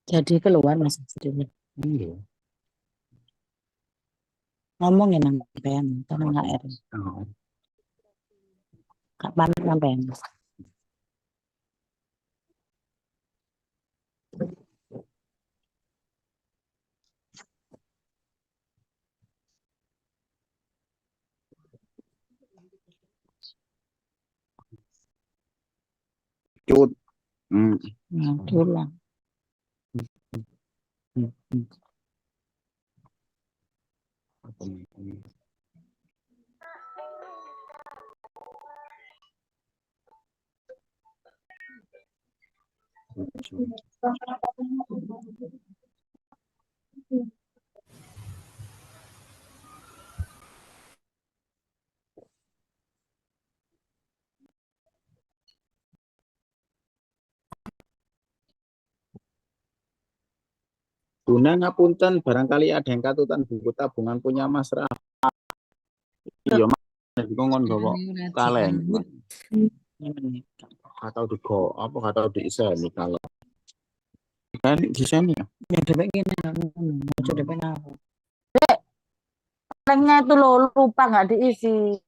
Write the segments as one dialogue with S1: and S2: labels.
S1: Jadi keluar mas jadinya.
S2: Iya.
S1: Ngomongin sampean karena nggak air.
S2: Oh.
S1: Kak pamit sampean.
S2: Cut. Hmm.
S1: Nah, pulang.
S2: Guna ngapunten, barangkali ada yang katutan buku tabungan punya Mas Rafa. Iya, Mas. Ngon bawa kaleng. Atau di go, apa atau di iseni kalau kan di sini ya.
S1: Ya depek gini mau depek aku. Kalengnya itu lo lupa nggak diisi.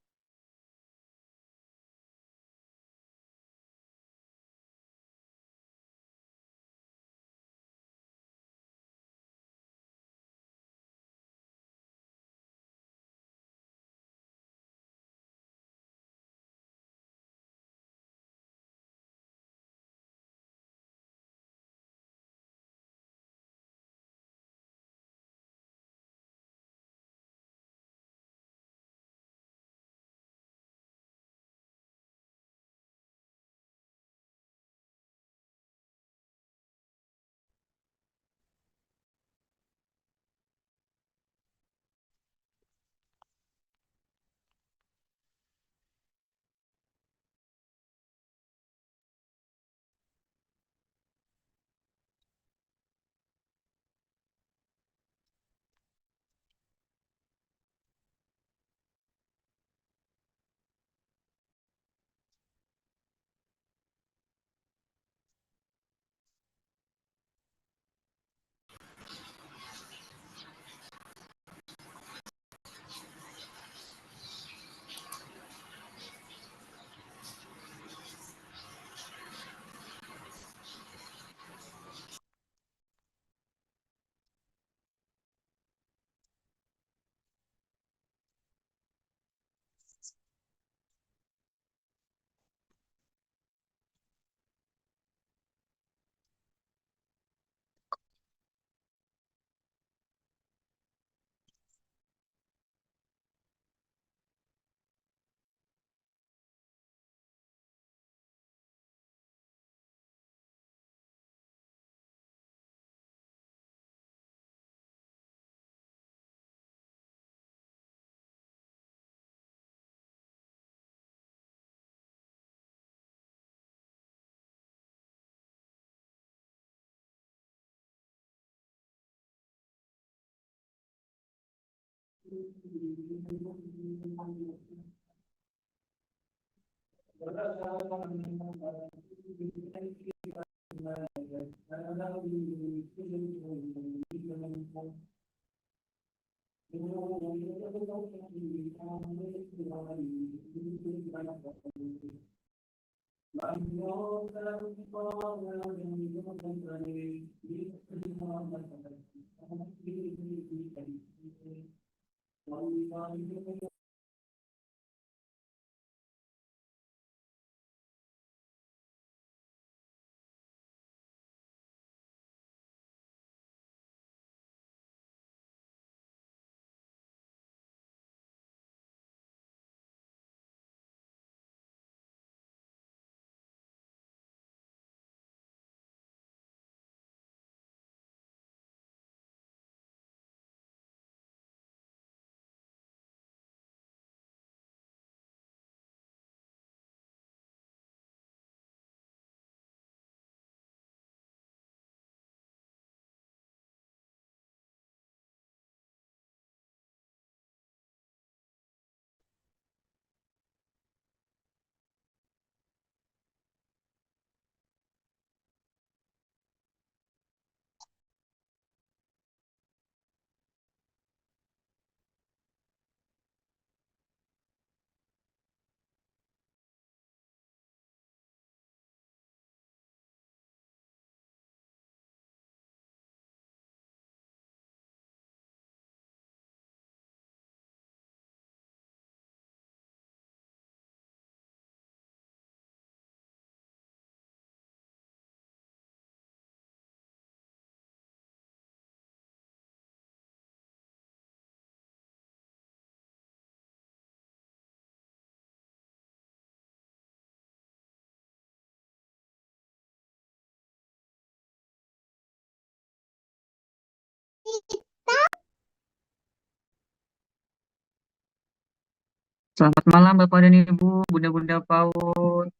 S3: Selamat malam Bapak dan Ibu, Bunda-Bunda PAUD.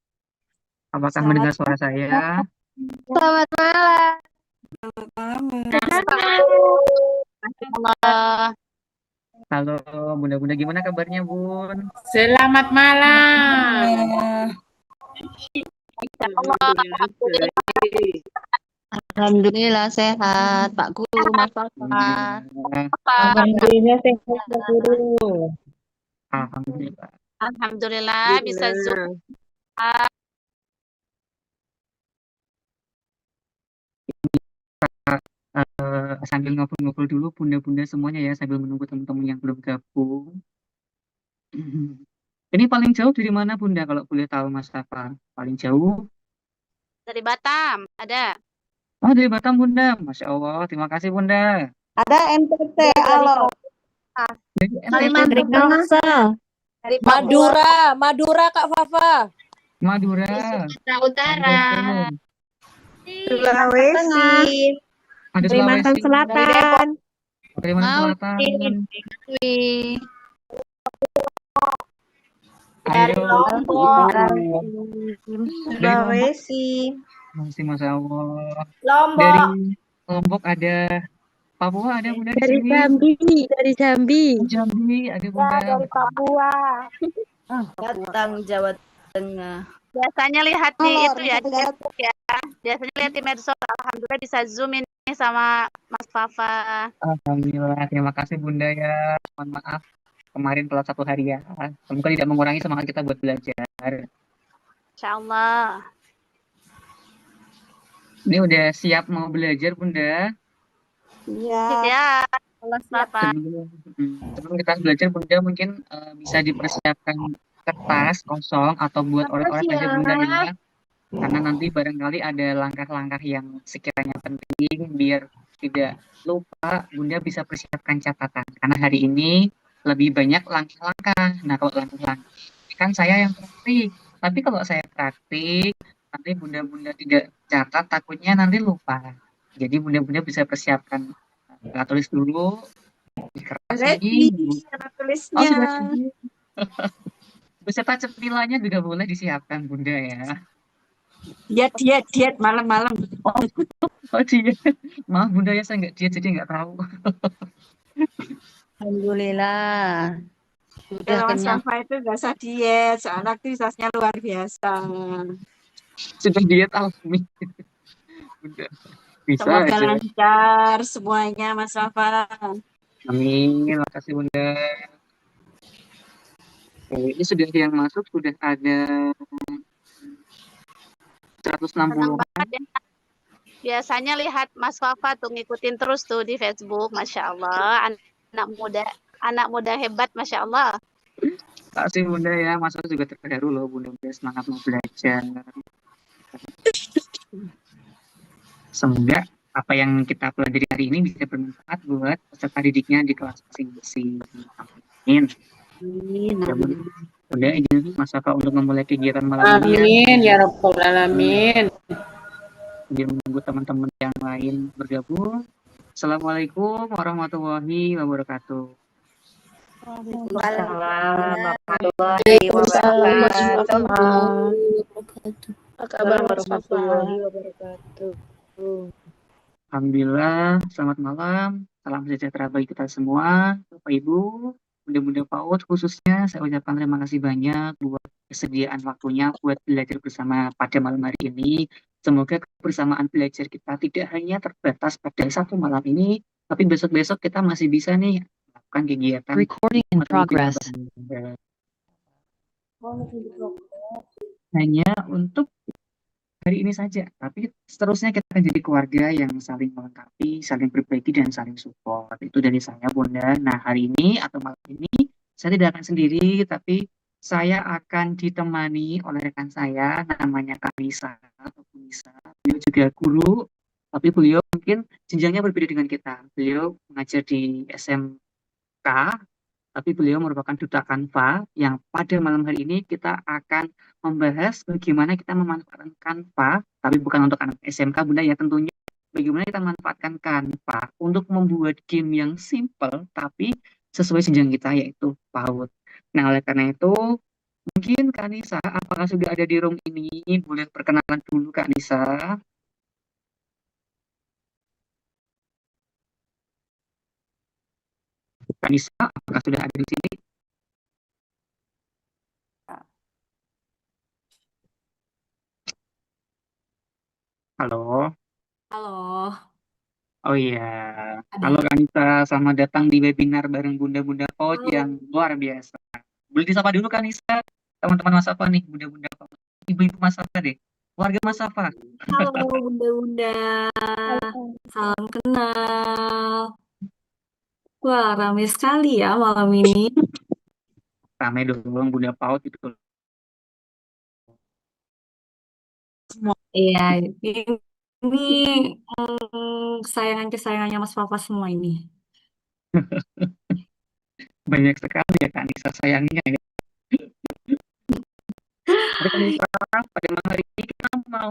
S3: Apakah mendengar suara saya?
S4: Selamat malam.
S5: Allah.
S3: Halo Bunda-Bunda, gimana kabarnya Bun?
S5: Selamat malam.
S4: Alhamdulillah sehat, Pak Guru, Mas Papa.
S1: Alhamdulillah sehat Pak Guru.
S3: Alhamdulillah.
S5: Alhamdulillah bisa Zoom.
S3: Sambil ngobrol-ngobrol dulu Bunda-Bunda semuanya ya, sambil menunggu teman-teman yang belum gabung. Ini paling jauh dari mana Bunda kalau boleh tahu Mas Rafa? Paling jauh?
S5: Dari Batam, ada.
S3: Oh dari Batam Bunda, Masya Allah, terima kasih Bunda.
S6: Ada NTT, halo.
S3: Dari
S4: Kalimantan Tengah.
S5: Dari
S6: Madura Kak Fafa.
S3: Madura.
S5: Sumatera Utara.
S6: Sulawesi.
S3: Ada
S6: Kalimantan
S3: Sulawesi.
S6: Selatan.
S3: Kalimantan Selatan.
S5: Wih.
S3: Dari
S6: Lombok.
S3: Sulawesi. Masih Masya Allah. Dari Lombok ada, Papua ada Bunda di sini.
S4: Dari Jambi.
S3: Jambi ada Bunda.
S6: Papua.
S4: Datang Jawa Tengah.
S5: Biasanya lihat di itu ya, di Facebook ya. Biasanya lihat di medsos. Alhamdulillah bisa Zoom ini sama Mas Fafa.
S3: Alhamdulillah, terima kasih Bunda ya. Mohon maaf kemarin telat 1 hari ya. Semoga tidak mengurangi semangat kita buat belajar.
S5: Insya Allah.
S3: Ini udah siap mau belajar Bunda.
S6: Iya.
S5: Ya, Mas Fafa.
S3: Sebelum kita belajar Bunda mungkin bisa dipersiapkan kertas kosong atau buat oret-oret aja Bunda ya. Karena nanti barangkali ada langkah-langkah yang sekiranya penting biar tidak lupa, Bunda bisa persiapkan catatan. Karena hari ini lebih banyak langkah-langkah. Nah kalau langkah-langkah kan saya yang praktik. Tapi kalau saya praktik, nanti Bunda-Bunda tidak catat, takutnya nanti lupa. Jadi Bunda-Bunda bisa persiapkan tulis dulu di kertas ini.
S6: Tulisnya.
S3: Oh sudah ready. Beserta cetilanya juga boleh disiapkan Bunda ya.
S6: Diet malam-malam.
S3: Oh diet. Maaf Bunda ya, saya nggak diet jadi nggak tahu.
S4: Alhamdulillah. Sudah
S6: Kalau Mas
S4: kenyang.
S6: Fafa itu nggak usah diet, soalnya aktivitasnya luar biasa.
S3: Sudah diet alami. Bunda. Bisa
S6: Semoga
S3: aja.
S6: lancar semuanya Mas Fafa.
S3: Amin, makasih Bunda. Ini sudah yang masuk sudah ada 160.
S5: Senang banget ya. Biasanya lihat Mas Fafa tuh ngikutin terus tuh di Facebook, Masya Allah. Anak muda hebat, Masya Allah.
S3: Makasih Bunda ya, Mas juga terharu loh Bunda semangat mau belajar. Semoga apa yang kita pelajari hari ini bisa bermanfaat buat peserta didiknya di kelas masing-masing. Amin. Bunda izin Mas Fafa untuk memulai kegiatan malam ini.
S7: Amin ya Rabbal Alamin.
S3: Sambil menunggu teman-teman yang lain bergabung. Assalamualaikum warahmatullahi wabarakatuh. Alhamdulillah, selamat malam. Salam sejahtera bagi kita semua, Bapak Ibu, Bunda-Bunda PAUD khususnya. Saya ucapkan terima kasih banyak buat kesediaan waktunya buat belajar bersama pada malam hari ini. Semoga kebersamaan belajar kita tidak hanya terbatas pada satu malam ini, tapi besok-besok kita masih bisa nih melakukan kegiatan.
S8: Recording in progress.
S3: Hanya untuk hari ini saja, tapi seterusnya kita akan jadi keluarga yang saling melengkapi, saling berbagi, dan saling support. Itu dari saya, Bunda. Nah, hari ini atau malam ini, saya tidak akan sendiri, tapi saya akan ditemani oleh rekan saya, namanya Kak Nisa, atau Bu Nisa. Beliau juga guru, tapi beliau mungkin jenjangnya berbeda dengan kita. Beliau mengajar di SMK, tapi beliau merupakan duta Canva yang pada malam hari ini kita akan membahas bagaimana kita memanfaatkan Canva, tapi bukan untuk anak SMK Bunda ya tentunya, bagaimana kita memanfaatkan Canva untuk membuat game yang simple tapi sesuai jenjang kita yaitu PAUD. Nah, oleh karena itu, mungkin Kak Nisa, apakah sudah ada di room ini? Boleh perkenalan dulu, Kak Nisa. Kak Nisa, apakah sudah ada di sini? Halo.
S6: Halo,
S3: Oh iya.
S6: ada.
S3: Halo Kak Nisa, selamat datang di webinar bareng Bunda-Bunda PAUD
S6: Halo.
S3: yang luar biasa. Boleh disapa dulu Kak Nisa, teman-teman Mas Safa nih, Bunda-Bunda PAUD. Ibu-ibu Mas Safa deh, warga Mas Safa.
S6: Halo, Bunda-Bunda. Salam kenal. Wah, ramai sekali ya malam ini.
S3: Ramai dong Bunda PAUD itu.
S6: Iya, ini kesayangan-kesayangannya Mas Papa semua ini.
S3: Banyak sekali ya Kak Nisa sayangnya ya. Jadi Kak Nisa, pada malam hari ini kita mau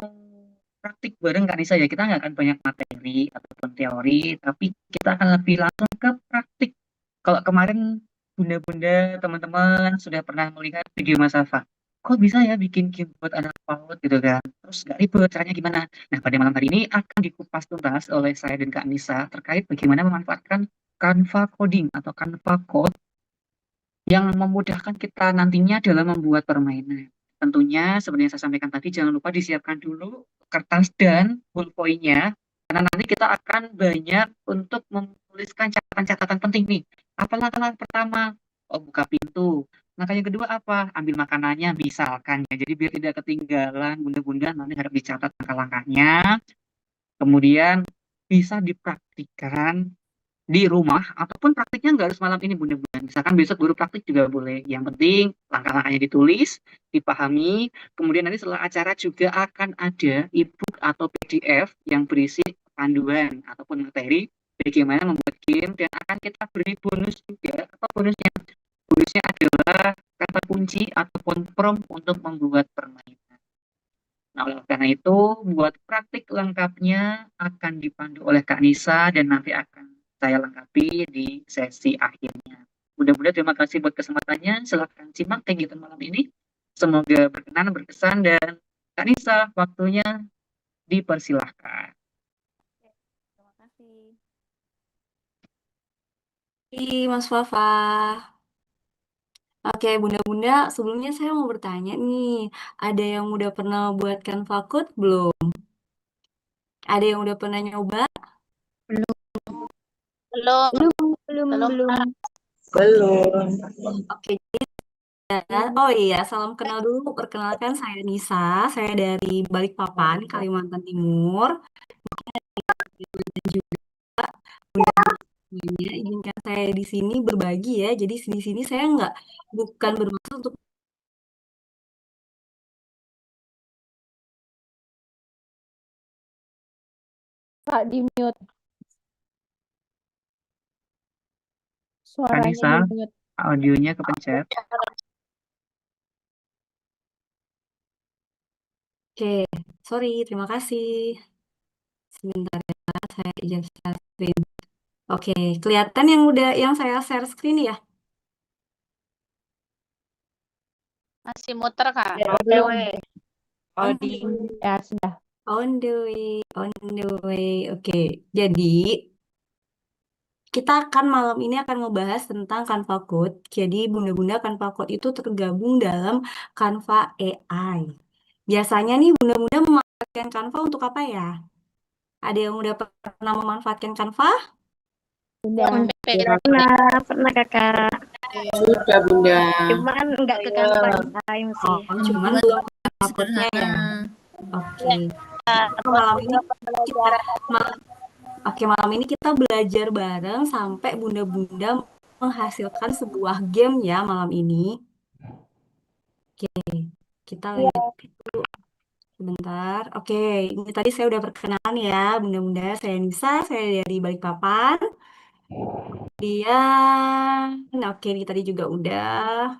S3: praktik bareng Kak Nisa ya. Kita nggak akan banyak materi ataupun teori, tapi kita akan lebih langsung ke praktik. Kalau kemarin bunda-bunda teman-teman sudah pernah melihat video Mas Safa, kok bisa ya bikin game buat anak PAUD gitu kan? Terus nggak ribet, caranya gimana? Nah, pada malam hari ini akan dikupas tuntas oleh saya dan Kak Nisa terkait bagaimana memanfaatkan Canva Coding atau Canva Code yang memudahkan kita nantinya dalam membuat permainan. Tentunya, seperti yang saya sampaikan tadi, jangan lupa disiapkan dulu kertas dan ballpoint-nya, karena nanti kita akan banyak untuk menuliskan catatan-catatan penting nih. Apa langkah-langkah pertama? Oh, buka pintu. Langkah yang kedua apa? Ambil makanannya, misalkan ya. Jadi biar tidak ketinggalan, bunda-bunda nanti harus dicatat langkah-langkahnya. Kemudian bisa dipraktikkan di rumah ataupun praktiknya nggak harus malam ini bunda-bunda. Misalkan besok guru praktik juga boleh. Yang penting langkah-langkahnya ditulis, dipahami. Kemudian nanti setelah acara juga akan ada e-book atau PDF yang berisi panduan ataupun materi bagaimana membuat game dan akan kita beri bonus juga. Apa bonusnya? Bonusnya adalah kata kunci ataupun prompt untuk membuat permainan. Nah, oleh karena itu, buat praktik lengkapnya akan dipandu oleh Kak Nisa dan nanti akan saya lengkapi di sesi akhirnya. Mudah-mudahan terima kasih buat kesempatannya. Silahkan simak kegiatan malam ini. Semoga berkenan, berkesan, dan Kak Nisa, waktunya dipersilahkan.
S5: Terima kasih.
S6: Mas Fafa. Oke, Bunda-Bunda, sebelumnya saya mau bertanya nih, ada yang udah pernah buat Canva Code belum? Ada yang udah pernah nyoba?
S5: Belum,
S4: Belum,
S5: belum.
S4: belum.
S1: Belum.
S6: Oke, oh iya, salam kenal dulu. Perkenalkan saya Nisa, saya dari Balikpapan, Kalimantan Timur. Dan juga Bunda izinkan saya di sini berbagi ya. Jadi di sini saya bukan bermaksud untuk
S4: Kak, di mute.
S3: Kak
S4: Suaranya
S3: Nisa,
S4: di mute.
S3: audionya kepencet.
S6: Oke, sorry, terima kasih. Sebentar ya, saya izin share screen. Oke, kelihatan yang saya share screen ya?
S5: Masih muter, Kak.
S4: OTW.
S6: On
S4: Ya, sudah.
S6: the way, on the way. Oke, jadi kita akan malam ini akan ngebahas tentang Canva Code. Jadi bunda-bunda Canva Code itu tergabung dalam Canva AI. Biasanya nih bunda-bunda memanfaatkan Canva untuk apa ya? Ada yang udah pernah memanfaatkan Canva?
S4: Sudah. Pernah Kakak.
S7: Sudah Bunda.
S4: Cuman enggak ke Canva time sih.
S6: Cuman belum ke Canva Code-nya ya. Oke. Malam ini malam ini kita belajar bareng sampai bunda-bunda menghasilkan sebuah game ya malam ini. Oke, kita lihat dulu sebentar. Oke, ini tadi saya udah perkenalan ya, bunda-bunda. Saya Nisa, saya dari Balikpapan. Oke, ini tadi juga udah.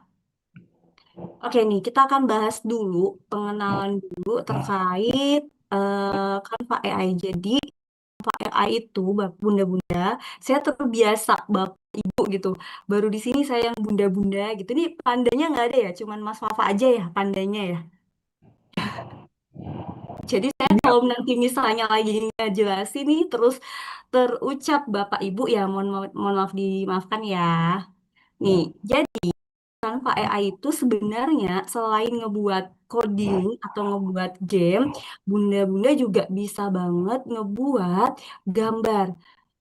S6: Oke nih, kita akan bahas dulu pengenalan dulu terkait Canva AI. Jadi AI itu, bunda-bunda, saya terbiasa ibu gitu. Baru di sini saya yang bunda-bunda gitu. Nih pandanya nggak ada ya, cuman Mas Wafa aja ya pandanya ya. Jadi saya kalau nanti misalnya lagi ngejelasin nih terus terucap Bapak Ibu ya mohon maaf dimaafkan ya. Nih, jadi Canva AI itu sebenarnya selain ngebuat coding atau ngebuat game, bunda-bunda juga bisa banget ngebuat gambar.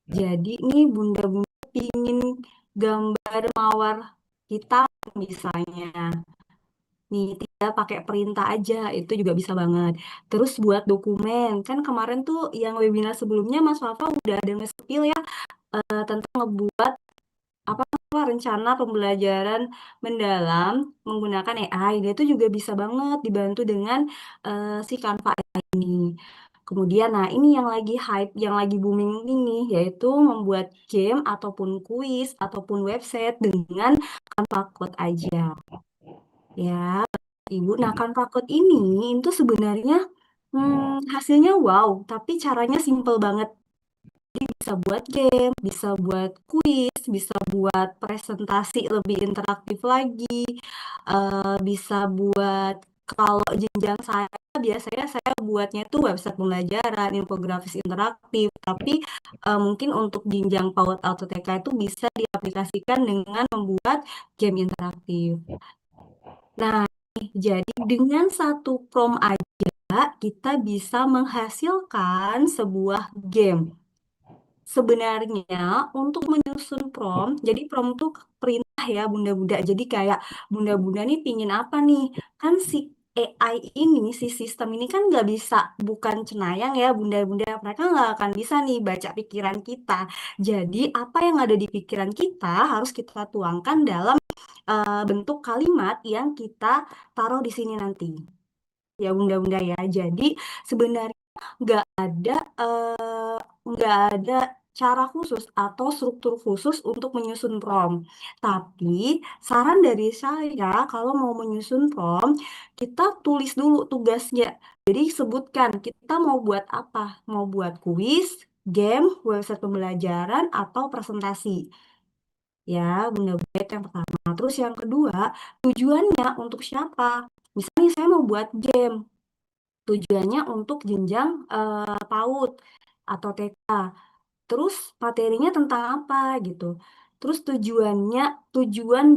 S6: Jadi nih bunda-bunda pingin gambar mawar hitam misalnya. Nih tinggal pakai perintah aja, itu juga bisa banget. Terus buat dokumen, kan kemarin tuh yang webinar sebelumnya Mas Wafa udah ada nge-spill ya tentang ngebuat apa rencana pembelajaran mendalam menggunakan AI. Dia itu juga bisa banget dibantu dengan si Canva AI ini. Kemudian, nah ini yang lagi hype, yang lagi booming ini, yaitu membuat game ataupun kuis ataupun website dengan Canva Code aja. Ya, Ibu. Nah, Canva Code ini itu sebenarnya hasilnya wow, tapi caranya simple banget. Bisa buat game, bisa buat kuis, bisa buat presentasi lebih interaktif lagi, bisa buat kalau jenjang saya biasanya saya buatnya tuh website pembelajaran, infografis interaktif, tapi mungkin untuk jenjang PAUD atau TK itu bisa diaplikasikan dengan membuat game interaktif. Nah, jadi dengan satu prompt aja kita bisa menghasilkan sebuah game. Sebenarnya untuk menyusun prompt, jadi prompt tuh perintah ya bunda-bunda. Jadi kayak bunda-bunda nih pingin apa nih? Kan si AI ini, si sistem ini kan nggak bisa, bukan cenayang ya bunda-bunda. Mereka nggak akan bisa nih baca pikiran kita. Jadi apa yang ada di pikiran kita harus kita tuangkan dalam bentuk kalimat yang kita taruh di sini nanti. Ya bunda-bunda ya. Jadi sebenarnya nggak ada eh, nggak ada cara khusus atau struktur khusus untuk menyusun prompt. Tapi saran dari saya kalau mau menyusun prompt, kita tulis dulu tugasnya. Jadi sebutkan kita mau buat apa? Mau buat kuis, game, website pembelajaran, atau presentasi. Ya, bunda-bunda itu yang pertama. Terus yang kedua, tujuannya untuk siapa? Misalnya saya mau buat game, tujuannya untuk jenjang PAUD atau TK. Terus materinya tentang apa gitu. Terus tujuan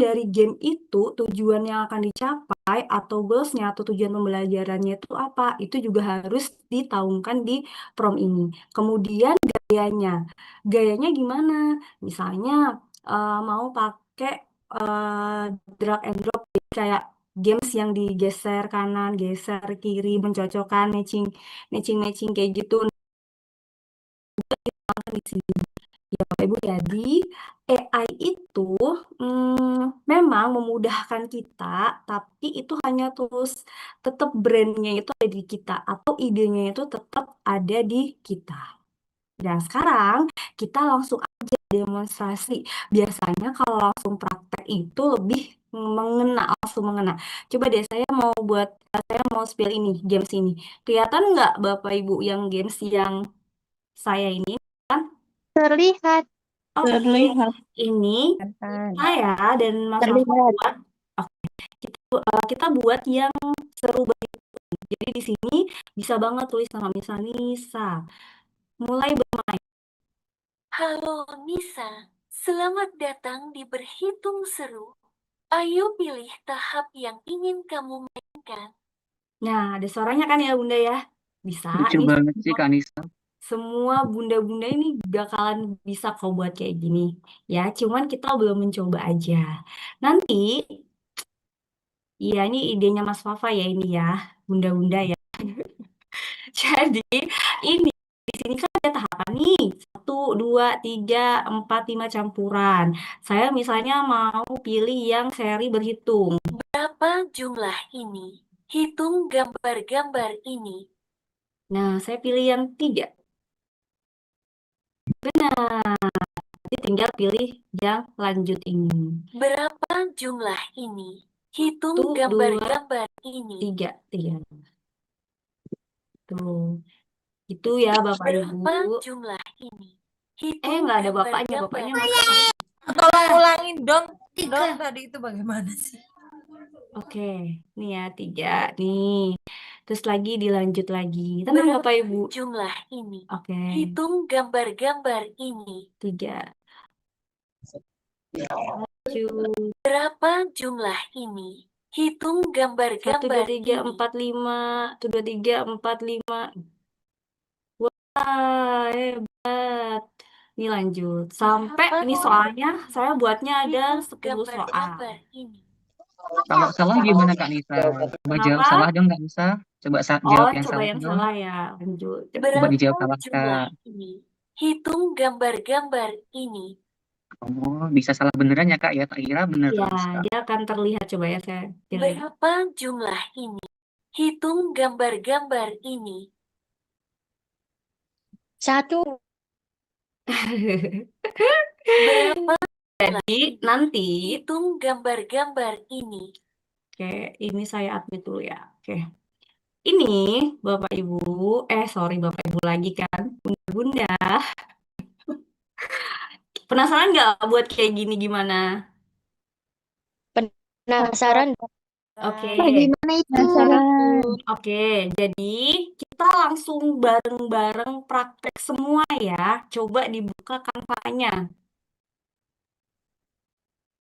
S6: dari game itu, tujuan yang akan dicapai atau goalsnya atau tujuan pembelajarannya itu apa? Itu juga harus ditaungkan di prompt ini. Kemudian gayanya, gayanya gimana? Misalnya mau pakai drag and drop, jadi kayak games yang digeser kanan, geser kiri, mencocokkan, matching kayak gitu. Di sini. Ya, Bapak Ibu, jadi AI itu memang memudahkan kita, tapi itu hanya terus tetap brandnya itu ada di kita atau idenya itu tetap ada di kita. Dan sekarang kita langsung aja demonstrasi. Biasanya kalau langsung praktek itu lebih langsung mengena. Coba deh saya mau spill ini, games ini. Kelihatan nggak Bapak Ibu yang games yang saya ini?
S5: Terlihat.
S6: Oke,
S1: Terlihat.
S6: ini
S4: Kan.
S6: saya dan Mas Wafa
S4: Terlihat.
S6: buat. Kita buat yang seru banget. Jadi di sini bisa banget tulis nama misalnya Nisa. Mulai bermain.
S8: Halo Nisa, selamat datang di Berhitung Seru. Ayo pilih tahap yang ingin kamu mainkan.
S6: Nah, ada suaranya kan ya Bunda ya? Bisa.
S3: Lucu
S6: Ini
S3: banget sih Kanisa.
S6: semua bunda-bunda ini bakalan bisa kok buat kayak gini. Ya, cuman kita belum mencoba aja. Nanti, iya ini idenya Mas Wafa ya ini ya, bunda-bunda ya. Jadi ini di sini kan ada tahapan nih, 1, 2, 3, 4, 5 campuran. Saya misalnya mau pilih yang seri berhitung.
S8: Berapa jumlah ini? Hitung gambar-gambar ini.
S6: Nah, saya pilih yang 3. Benar. Nanti tinggal pilih yang lanjut ini.
S8: Berapa jumlah ini? Hitung
S6: 1, 2,
S8: gambar-gambar ini.
S6: 3. Tuh. Itu ya Bapak
S8: Berapa
S6: Ibu.
S8: jumlah ini? Hitung
S6: Nggak ada bapaknya.
S8: gambar-gambar
S6: Bapaknya nggak
S9: Tolong ulangin dong. Dong
S6: 3.
S9: tadi itu bagaimana sih?
S6: Oke, nih ya 3 nih. Terus lagi dilanjut lagi. Tenang Bapak Ibu.
S8: Jumlah ini.
S6: Oke,
S8: Hitung gambar-gambar ini.
S6: 3. Lanjut.
S8: Berapa jumlah ini? Hitung
S6: 1, 2,
S8: gambar-gambar
S6: 3,
S8: ini.
S6: 4, 5. 1, 2, 3, 4, 5. Wah, hebat. Ini lanjut. Sampai
S8: Berapa
S6: ini soalnya saya buatnya ada
S8: hitung
S6: 10 soal.
S8: gambar-gambar ini?
S3: Kalau salah gimana Kak Nisa? Coba jawab
S6: Kenapa?
S3: salah dong Kak Nisa. Coba
S6: Oh,
S3: jawab yang
S6: coba
S3: salah
S6: yang
S3: dong.
S6: salah ya. Lanjut.
S3: Coba
S8: Berapa
S3: dijawab salah
S8: jumlah
S3: Kak.
S8: ini? Hitung gambar-gambar ini.
S3: Oh, bisa salah beneran ya Kak ya? Tak kira bener
S6: Ya,
S3: terus Kak.
S6: dia akan terlihat. Coba ya saya kira.
S8: Berapa jumlah ini? Hitung gambar-gambar ini.
S4: 1.
S8: Berapa
S6: Jadi nanti,
S8: hitung gambar-gambar ini?
S6: oke, ini saya update dulu ya. Oke. Ini Bapak Ibu, sorry Bapak Ibu lagi kan, Bunda-bunda. Penasaran nggak buat kayak gini gimana?
S4: Penasaran?
S6: Oke.
S4: Gimana itu?
S1: Penasaran.
S6: Oke, jadi kita langsung bareng-bareng praktek semua ya. Coba dibuka kanvanya.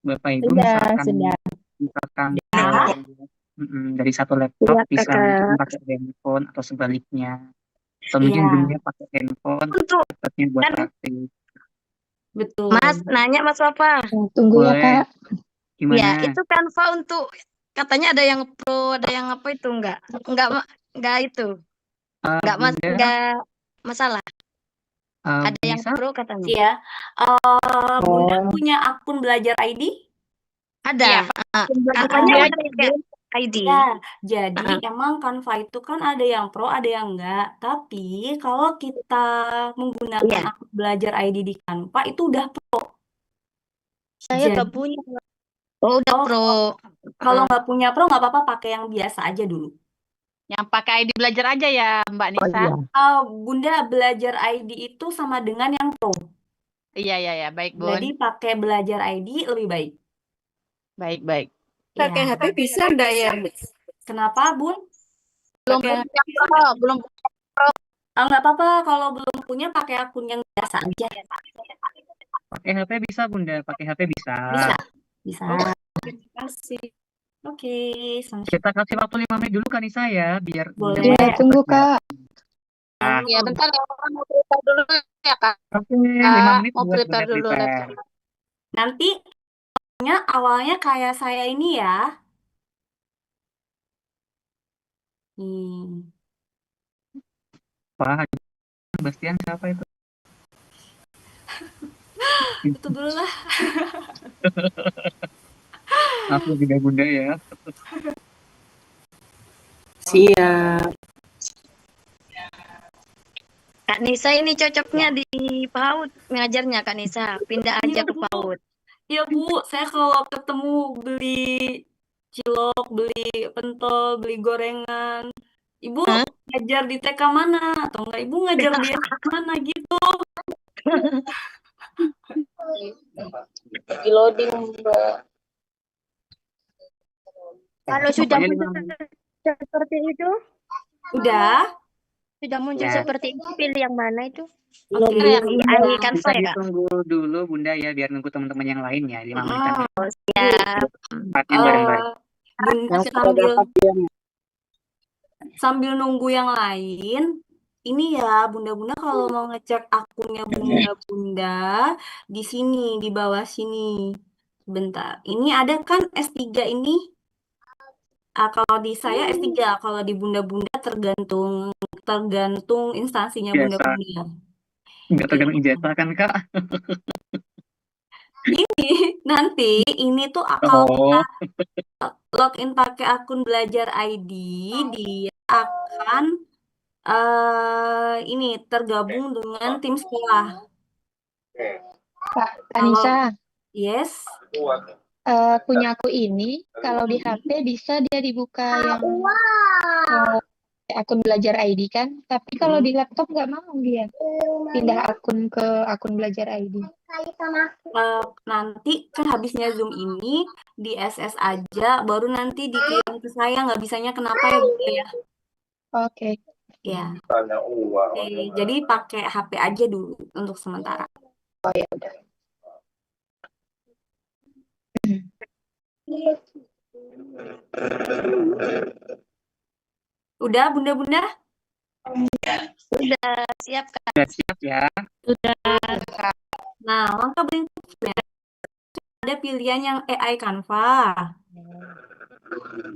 S3: Bapak Ibu
S1: Sudah, sudah.
S3: misalkan
S6: Ya.
S3: dari satu laptop
S4: Iya,
S3: bisa
S4: Kakak.
S3: pakai handphone atau sebaliknya. Atau mungkin
S6: Iya,
S3: Bunda pakai handphone,
S4: Untuk
S3: laptopnya buat
S4: kan
S3: praktik.
S6: betul.
S4: Mas nanya Mas Papa.
S1: Tunggu ya
S3: Boleh.
S1: Kak.
S3: Gimana?
S4: Ya, itu Canva untuk katanya ada yang pro, ada yang apa itu enggak itu. Enggak
S3: Bunda,
S4: masalah. Ada yang
S3: bisa?
S4: pro katanya.
S6: Iya. Bunda
S1: Oh.
S6: punya akun Belajar ID?
S4: Ada. Katanya
S6: Ah,
S4: udah pakai ID.
S6: Ya, jadi emang Canva itu kan ada yang pro, ada yang enggak. Tapi kalau kita menggunakan
S4: Iya.
S6: akun Belajar ID di Canva itu udah pro.
S4: Saya nggak
S6: Jadi,
S4: punya. Oh, udah pro.
S6: kalau nggak punya pro nggak apa-apa, pakai yang biasa aja dulu.
S5: Yang pakai ID belajar aja ya, Mbak Nisa.
S6: Bunda, Belajar ID itu sama dengan yang pro.
S5: Iya, baik, Bun.
S6: Jadi pakai Belajar ID lebih baik.
S5: Baik.
S9: Pakai
S6: Iya.
S9: HP bisa enggak ya?
S6: Kenapa, Bun?
S5: Belum
S6: Pakai
S5: punya pro, belum
S6: nggak apa-apa, kalau belum punya pakai akun yang biasa aja.
S3: Pakai HP bisa Bunda, pakai HP bisa.
S6: Bisa.
S9: Terima kasih.
S6: Oke,
S3: Kita kasih waktu 5 menit dulu kan Nisa ya, biar
S6: boleh.
S3: Bunda
S1: Iya, tunggu Kak.
S5: Ya, bentar ya, orang mau prepare dulu ya, Kak.
S3: Oke, 5 menit
S5: Mau
S3: buat Bunda
S5: prepare dulu
S3: prepare.
S5: laptop.
S6: Nanti awalnya kayak saya ini ya.
S3: Wah, Bastian siapa itu?
S6: Itu dulu lah.
S3: Aku juga Bunda ya.
S7: Siap.
S4: Kak Nisa ini cocoknya di PAUD ngajarnya Kak Nisa. Pindah aja ke PAUD.
S6: Iya Bu, saya kalau ketemu beli cilok, beli pentol, beli gorengan, Ibu ngajar di TK mana? Atau enggak Ibu ngajar di SD mana gitu?
S7: Di loading, Mbak.
S4: Kalau sudah
S3: Pokoknya
S4: muncul
S3: 5 menit.
S4: seperti itu,
S6: Sudah
S4: muncul
S3: Ya.
S4: seperti itu, pilih yang mana itu?
S6: Oke.
S4: Yang di Canva
S3: Bisa
S4: ya Kak?
S3: ditunggu dulu Bunda ya, biar nunggu teman-teman yang lain ya, 5 menit.
S4: Siap.
S3: Tempatnya bareng-bareng.
S6: Sambil nunggu yang lain, ini ya bunda-bunda kalau mau ngecek akunnya bunda-bunda di sini, di bawah sini. Bentar, ini ada kan S3 ini? Kalau di saya S3, kalau di bunda-bunda tergantung instansinya
S3: Biasa.
S6: bunda-bunda.
S3: Nggak tergantung ijazah kan Kak?
S6: Nanti ini tuh kalau kita login pakai akun Belajar ID, dia akan ini tergabung dengan tim sekolah.
S1: Kak Anissa,
S6: Yes.
S1: punya aku ini kalau di HP bisa dia dibuka yang akun belajar ID kan. Tapi kalau di laptop nggak mau dia pindah akun ke akun belajar ID.
S6: Nanti kan habisnya Zoom ini di SS aja, baru nanti dikirim ke saya. Nggak bisanya kenapa ya Bunda ya?
S1: Oke.
S6: Ya. Oke, jadi pakai HP aja dulu untuk sementara.
S1: Oh ya udah.
S6: Udah, Bunda-bunda?
S4: Sudah siap kan?
S3: Sudah siap ya.
S6: Nah, langkah berikutnya ada pilihan yang AI Canva.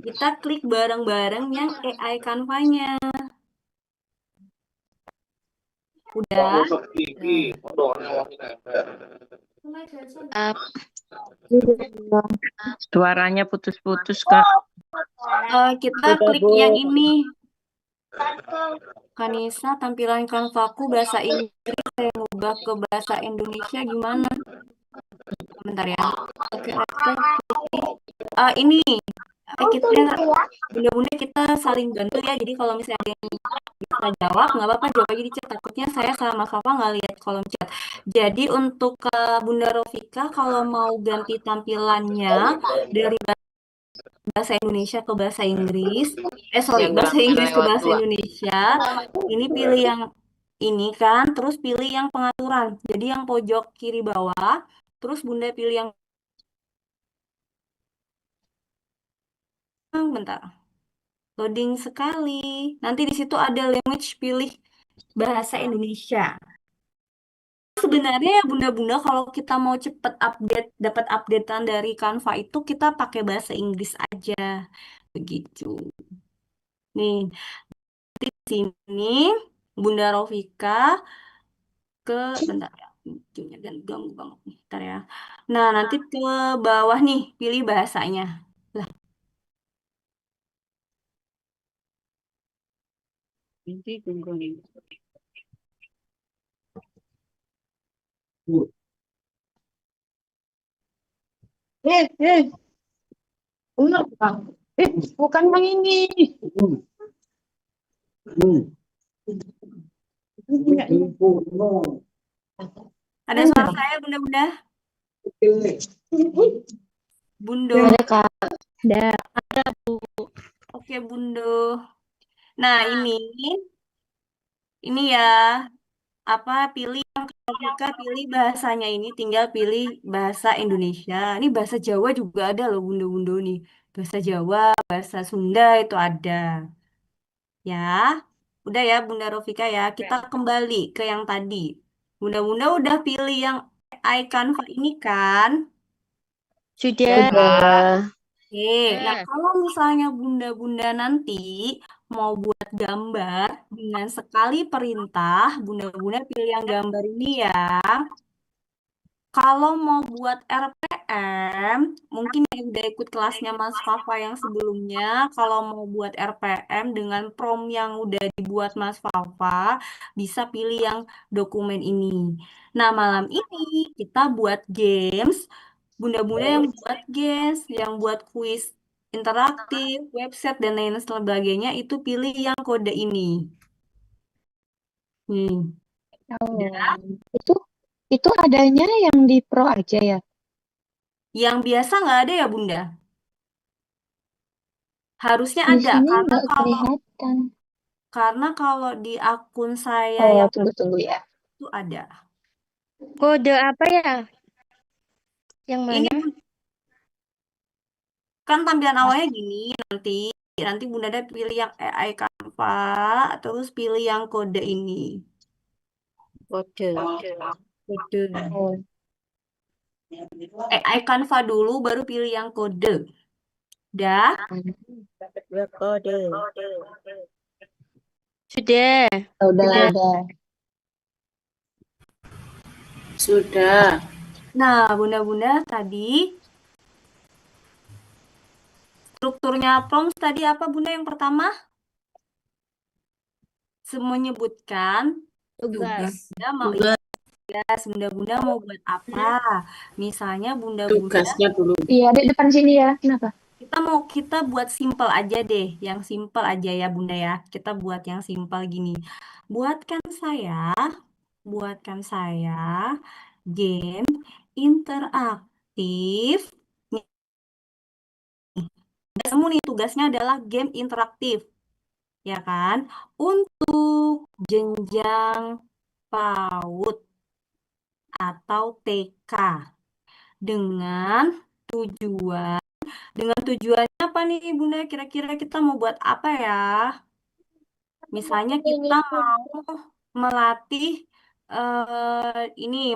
S6: Kita klik bareng-bareng yang AI Canva-nya. Udah?
S7: Suaranya putus-putus, Kak.
S6: Kita klik yang ini. Kanisa, tampilan Canva-ku bahasa Inggris, saya ubah ke bahasa Indonesia gimana? Bentar ya. Oke, ini kita bunda-bunda kita saling bantu ya. Jadi kalau misalnya ada yang bisa jawab, nggak apa-apa jawab aja di chat. Takutnya saya sama Mas Fafa nggak lihat kolom chat. Jadi untuk Bunda Rofika, kalau mau ganti tampilannya dari bahasa Indonesia ke bahasa Inggris, bahasa Inggris ke bahasa Indonesia, ini pilih yang ini kan, terus pilih yang pengaturan. Jadi yang pojok kiri bawah, terus Bunda pilih yang bentar. Loading sekali. Nanti di situ ada language, pilih bahasa Indonesia. Sebenarnya ya Bunda-bunda kalau kita mau cepet update, dapat updatean dari Canva itu kita pakai bahasa Inggris aja. Begitu. Nih, di sini Bunda Rofika bentar ya. Ujungnya dan ganggu banget nih. Bentar ya. Nah, nanti ke bawah nih, pilih bahasanya. Lah,
S7: Nanti tunggu nih.
S1: Benar, Bang. Bukan yang ini.
S6: ada suara saya Bunda-bunda? Bundo.
S1: Ada Kak. Ada.
S6: Oke, Bundo. Nah, ini ya, pilih yang ketika pilih bahasanya ini, tinggal pilih bahasa Indonesia. Ini bahasa Jawa juga ada loh, Bundo-bundo nih. Bahasa Jawa, bahasa Sunda itu ada. Ya, udah ya Bunda Rofika ya. Kita kembali ke yang tadi. Bunda-bunda udah pilih yang AI Canva ini kan?
S4: Sudah.
S6: Oke, nah kalau misalnya bunda-bunda nanti mau buat gambar dengan sekali perintah, bunda-bunda pilih yang gambar ini ya. Kalau mau buat RPM, mungkin yang udah ikut kelasnya Mas Fafa yang sebelumnya, kalau mau buat RPM dengan prompt yang udah dibuat Mas Fafa, bisa pilih yang dokumen ini. Nah, malam ini kita buat games. Bunda-bunda yang buat games, yang buat kuis interaktif, website, dan lain sebagainya, itu pilih yang kode ini.
S1: Oh, itu adanya yang di Pro aja ya?
S6: Yang biasa nggak ada ya, Bunda? Harusnya
S1: Di
S6: ada,
S1: sini
S6: karena
S1: nggak
S6: kalau
S1: kelihatan.
S6: di akun saya
S1: Oh,
S6: yang
S1: tunggu ya.
S6: itu ada.
S4: Kode apa ya? Yang
S6: Ini
S4: mana?
S6: kan tampilan awalnya gini, nanti Bunda ada pilih yang AI Canva, terus pilih yang kode ini.
S4: Kode.
S1: Oh,
S6: AI Canva dulu, baru pilih yang kode. Udah?
S4: Kode. Sudah.
S1: udah.
S7: Sudah.
S6: Nah, Bunda-bunda tadi strukturnya prompt tadi apa Bunda yang pertama? Menyebutkan
S4: Tugas.
S6: Bunda mau Bunda-bunda mau buat apa? Misalnya Bunda-bunda
S7: Tugasnya dulu.
S1: Iya, di depan sini ya. Kenapa?
S6: Kita buat simple aja deh, yang simple aja ya Bunda ya. Kita buat yang simple gini. Buatkan saya game interaktif. Nih, kamu nih tugasnya adalah game interaktif, ya kan? Untuk jenjang PAUD atau TK dengan tujuan tujuannya apa nih Bunda? Kira-kira kita mau buat apa ya? Misalnya kita mau melatih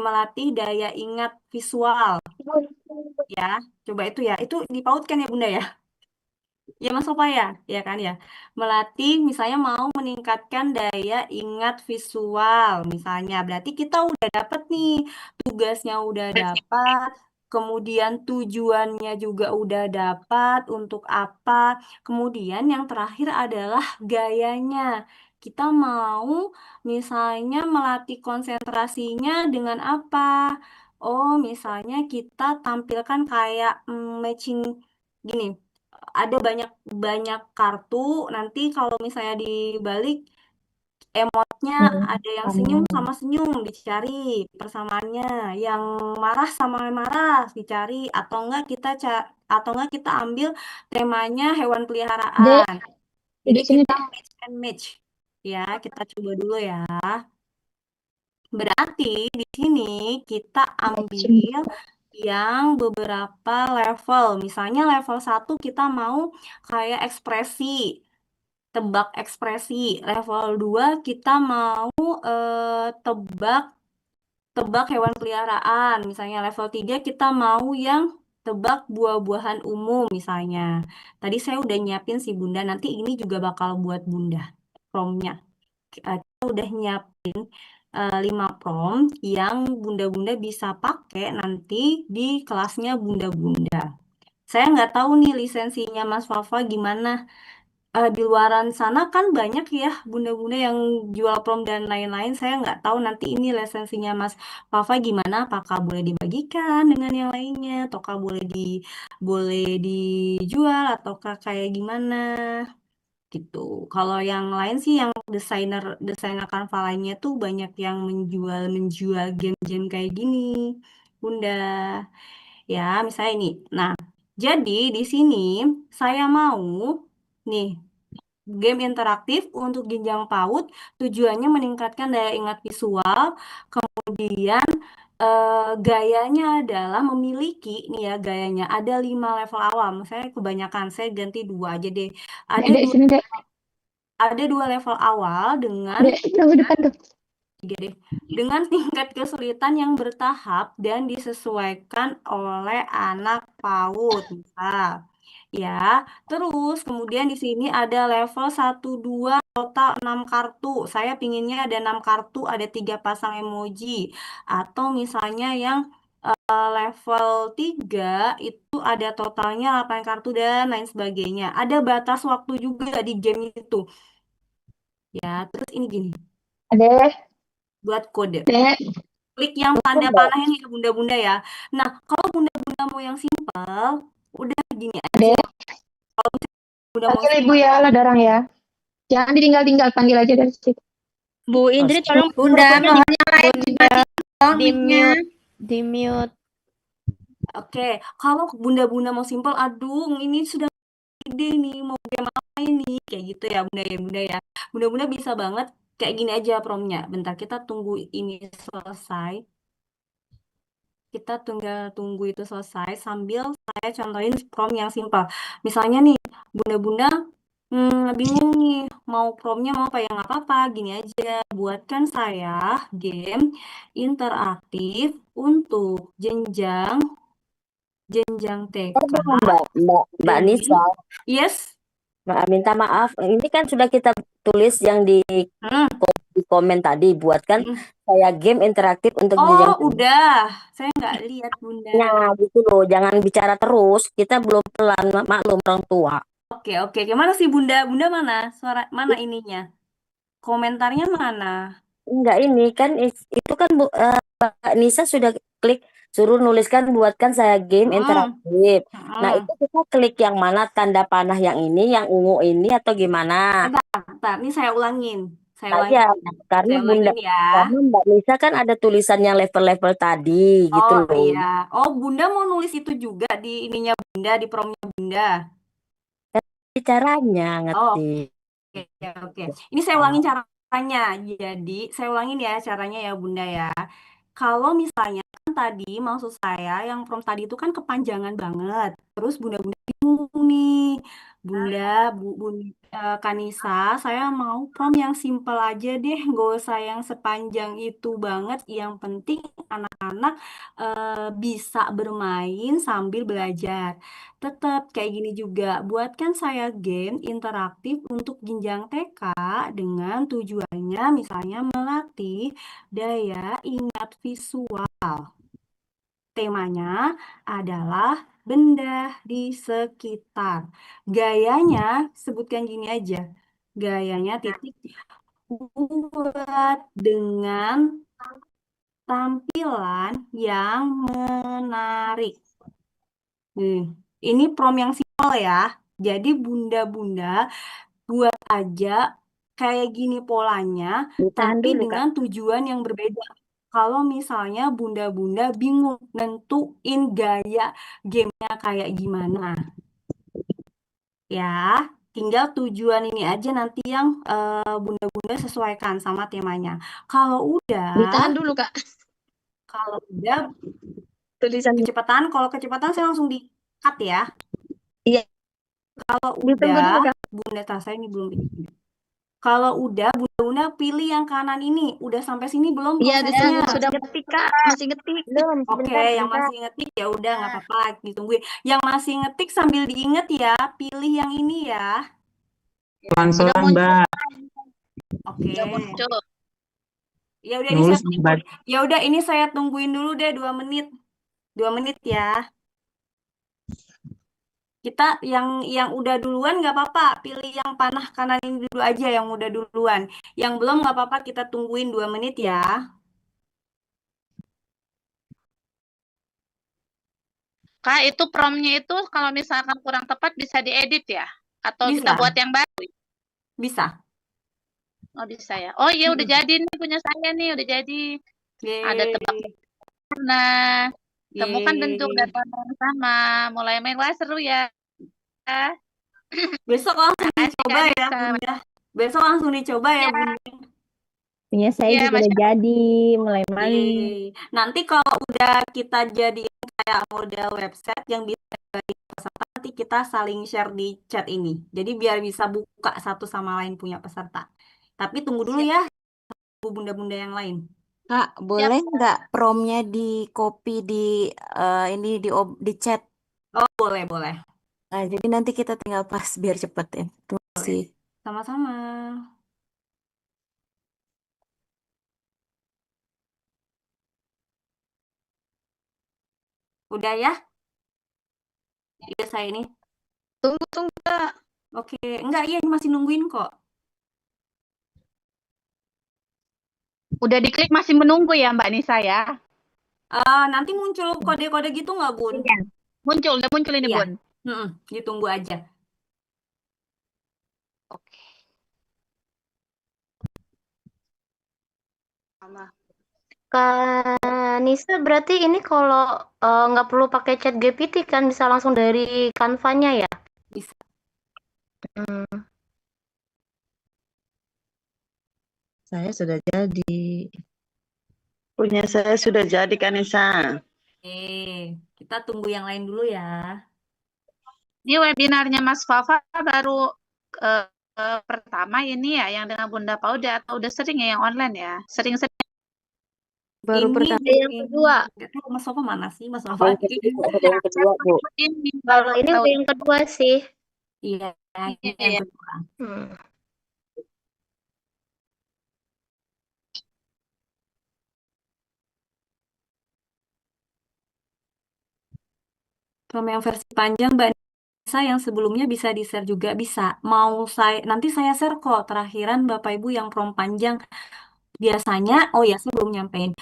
S6: melatih daya ingat visual ya. Coba itu ya. Itu dipautkan ya Bunda ya. Ya Mas Sofa ya kan ya. Melatih misalnya mau meningkatkan daya ingat visual misalnya. Berarti kita udah dapat nih tugasnya udah dapat, kemudian tujuannya juga udah dapat untuk apa. Kemudian yang terakhir adalah gayanya. Kita mau misalnya melatih konsentrasinya dengan apa? Oh, misalnya kita tampilkan kayak matching gini, ada banyak banyak kartu, nanti kalau misalnya dibalik emotnya ada yang senyum sama senyum dicari persamaannya, yang marah sama marah dicari, atau enggak kita ambil temanya hewan
S1: Dek,
S6: peliharaan. Jadi
S1: di sini
S6: kita
S1: Dek.
S6: mix and match. Ya, kita coba dulu ya. Berarti di sini kita ambil yang beberapa level. Misalnya level 1 kita mau kayak ekspresi, tebak ekspresi. Level 2 kita mau tebak hewan peliharaan. Misalnya level 3 kita mau yang tebak buah-buahan umum misalnya. Tadi saya udah nyiapin sih Bunda, nanti ini juga bakal buat Bunda promnya. Kita udah nyiapin 5 prom yang bunda-bunda bisa pakai nanti di kelasnya bunda-bunda. Saya nggak tahu nih lisensinya Mas Fafa gimana. Di luaran sana kan banyak ya bunda-bunda yang jual prom dan lain-lain. Saya nggak tahu nanti ini lisensinya Mas Fafa gimana. Apakah boleh dibagikan dengan yang lainnya, ataukah boleh dijual, ataukah kayak gimana? Gitu. Kalau yang lain sih yang desainer Canva lainnya tuh banyak yang menjual game-game kayak gini, Bunda. Ya, misalnya ini. Nah, jadi di sini saya mau nih game interaktif untuk jenjang PAUD, tujuannya meningkatkan daya ingat visual, kemudian gayanya adalah memiliki nih ya gayanya ada 5 level awal. Saya kebanyakan, saya ganti 2 aja deh. Ada
S1: Dek, sini Dek.
S6: ada 2 level awal dengan
S1: Dek, tunggu depan tuh.
S6: 3 deh. Dengan tingkat kesulitan yang bertahap dan disesuaikan oleh anak PAUD, misal. Ya, terus kemudian di sini ada level 1 2 total 6 kartu. Saya pinginnya ada 6 kartu, ada 3 pasang emoji. Atau misalnya yang level 3 itu ada totalnya 8 kartu dan lain sebagainya. Ada batas waktu juga di game itu. Ya, terus ini gini,
S1: Dek,
S6: buat kode.
S1: Dek.
S6: Klik yang tanda panah ini ya bunda-bunda ya. Nah, kalau bunda-bunda mau yang simpel, udah gini aja.
S1: Dek.
S6: Kalau bunda mau
S1: Panggil ibu ya, lah darang ya. Jangan ditinggal-tinggal, panggil aja dari situ.
S4: Bu Indri tolong
S7: Bunda, mohon yang lain
S4: Bunda
S7: di mute.
S4: di mute.
S6: Oke, kalau bunda-bunda mau simpel, aduh ini sudah ide nih, mau game apa ini? Kayak gitu ya bunda ya bunda ya. Bunda-bunda bisa banget kayak gini aja promnya. Bentar kita tunggu ini selesai. Kita tinggal tunggu itu selesai sambil saya contohin prom yang simpel. Misalnya nih, bunda-bunda bingung nih mau promnya mau apa ya nggak apa-apa gini aja buatkan saya game interaktif untuk jenjang TK.
S10: Mbak Nisa,
S6: Yes.
S10: minta maaf. Ini kan sudah kita tulis yang di komen tadi. Buatkan saya game interaktif untuk jenjang.
S6: Oh, udah. Saya nggak lihat Bunda.
S10: Nah, gitu loh. Jangan bicara terus. Kita belum pelan, maklum orang tua.
S6: Oke. Gimana sih Bunda? Bunda mana? Suara mana ininya? Komentarnya mana?
S10: Enggak ini kan itu kan Mbak Nisa sudah klik suruh nuliskan buatkan saya game
S6: Mm-mm.
S10: interaktif. Nah,
S6: Mm-mm.
S10: itu kita klik yang mana, tanda panah yang ini, yang ungu ini, atau gimana?
S6: Bentar, ini saya ulangin. Saya
S10: Nah,
S6: ulangin.
S10: ya, karena
S6: Saya
S10: Bunda,
S6: ulangin ya.
S10: karena Mbak Nisa kan ada tulisan yang level-level tadi gitu
S6: Oh
S10: loh.
S6: iya. Oh, Bunda mau nulis itu juga di ininya Bunda, di promnya Bunda.
S10: Caranya
S6: Oh,
S10: ngetik.
S6: oke, oke. Ini saya ulangin caranya. Jadi, saya ulangin ya caranya ya Bunda ya. Kalau misalnya kan tadi maksud saya yang prompt tadi itu kan kepanjangan banget. Terus Bunda-bunda bingung nih. Bunda, Kanisa, saya mau prompt yang simple aja deh, nggak usah yang sepanjang itu banget. Yang penting anak-anak bisa bermain sambil belajar. Tetap kayak gini juga, buatkan saya game interaktif untuk jenjang TK dengan tujuannya misalnya melatih daya ingat visual. Temanya adalah benda di sekitar. Gayanya, sebutkan gini aja. Gayanya titik buat dengan tampilan yang menarik. Ini prom yang simpel ya. Jadi bunda-bunda buat aja kayak gini polanya,
S1: Ditahan
S6: tapi
S1: dulu, Kak.
S6: dengan tujuan yang berbeda. Kalau misalnya bunda-bunda bingung nentuin gaya gamenya kayak gimana, ya tinggal tujuan ini aja nanti yang bunda-bunda sesuaikan sama temanya.
S4: Ditahan dulu, Kak.
S6: Kalau udah
S4: Tulisannya.
S6: kecepatan, kalau kecepatan saya langsung di-cut ya.
S4: Iya.
S6: Kalau
S4: Ditunggu dulu,
S6: udah,
S4: Kak.
S6: bunda saya ini belum ini. Kalau udah, bunda-bunda pilih yang kanan ini. Udah sampai sini belum
S4: Iya,
S6: prosesnya?
S4: sudah ngetik, Kak. Masih ngetik.
S1: Belum,
S6: Oke,
S1: sebentar,
S6: yang
S1: sebentar.
S6: masih ngetik ya udah nggak apa-apa, ditungguin. Yang masih ngetik sambil diinget ya, pilih yang ini ya.
S2: Pelan-pelan,
S4: Udah muncul.
S2: Mbak.
S6: Oke.
S4: Udah muncul.
S6: Ya udah ini
S2: Nulis
S6: saya
S2: di baca.
S6: Ya udah ini saya tungguin dulu deh 2 menit. 2 menit ya. Kita yang udah duluan nggak apa-apa, pilih yang panah kanan ini dulu aja yang udah duluan. Yang belum nggak apa-apa, kita tungguin 2 menit ya.
S5: Kak, itu promnya itu kalau misalkan kurang tepat bisa diedit ya? Atau kita
S6: Bisa,
S5: buat yang baru?
S6: bisa.
S5: Oh, bisa ya. Oh iya, udah jadi nih punya saya nih, udah jadi. Ada tebak
S6: Yeay.
S5: warna, temukan bentuk dan
S6: Yeay.
S5: warna yang sama. Mulai main, wah seru ya.
S6: Besok langsung
S5: Makasih
S6: dicoba
S5: Kak
S6: ya,
S5: Nisa.
S6: Bunda. Besok langsung dicoba ya,
S5: Iya,
S6: Bunda.
S1: Punya saya
S5: iya,
S1: juga udah
S5: Masya
S1: jadi, mulai main.
S6: Yeay. Nanti kalau udah kita jadiin kayak model website yang bisa dari peserta, nanti kita saling share di chat ini. Jadi biar bisa buka satu sama lain punya peserta. Tapi tunggu dulu
S5: Siap.
S6: ya, bunda-bunda yang lain.
S11: Kak, boleh nggak promnya di copy di ini di chat?
S6: Oh, boleh, boleh.
S11: Nah, jadi nanti kita tinggal pas biar cepet ya. Terima
S6: Boleh.
S11: kasih.
S6: Sama-sama. Udah ya? Iya, saya ini.
S4: Tunggu, Kak.
S6: Oke, enggak, iya masih nungguin kok.
S5: Udah diklik masih menunggu ya Mbak Nisa ya?
S6: Nanti muncul kode-kode gitu nggak, Bun?
S5: Iya. Udah muncul ini
S6: Iya.
S5: Bun.
S6: Ditunggu aja.
S5: Oke.
S7: Kak Nisa berarti ini kalau nggak perlu pakai chat GPT kan bisa langsung dari Canva-nya ya?
S6: Bisa.
S12: Saya sudah jadi.
S13: Punya saya sudah jadi Kanisa.
S6: Kita tunggu yang lain dulu ya.
S5: Ini webinarnya Mas Fafa baru pertama ini ya yang dengan Bunda Pauda atau udah sering ya yang online ya? Sering-sering.
S11: Baru
S6: Ini
S11: pertama.
S7: Yang kedua.
S6: Nggak tahu Mas Sofa mana sih, Mas Sofa?
S10: Yang kedua, Bu.
S7: Kalau ini udah yang kedua sih.
S6: Iya, ini yang
S5: Iya.
S6: kedua. Kalau yang versi panjang Mbak Nisa yang sebelumnya bisa di-share juga bisa. Mau nanti saya share kok terakhiran Bapak Ibu yang prom panjang Biasanya, oh ya, saya belum nyampein.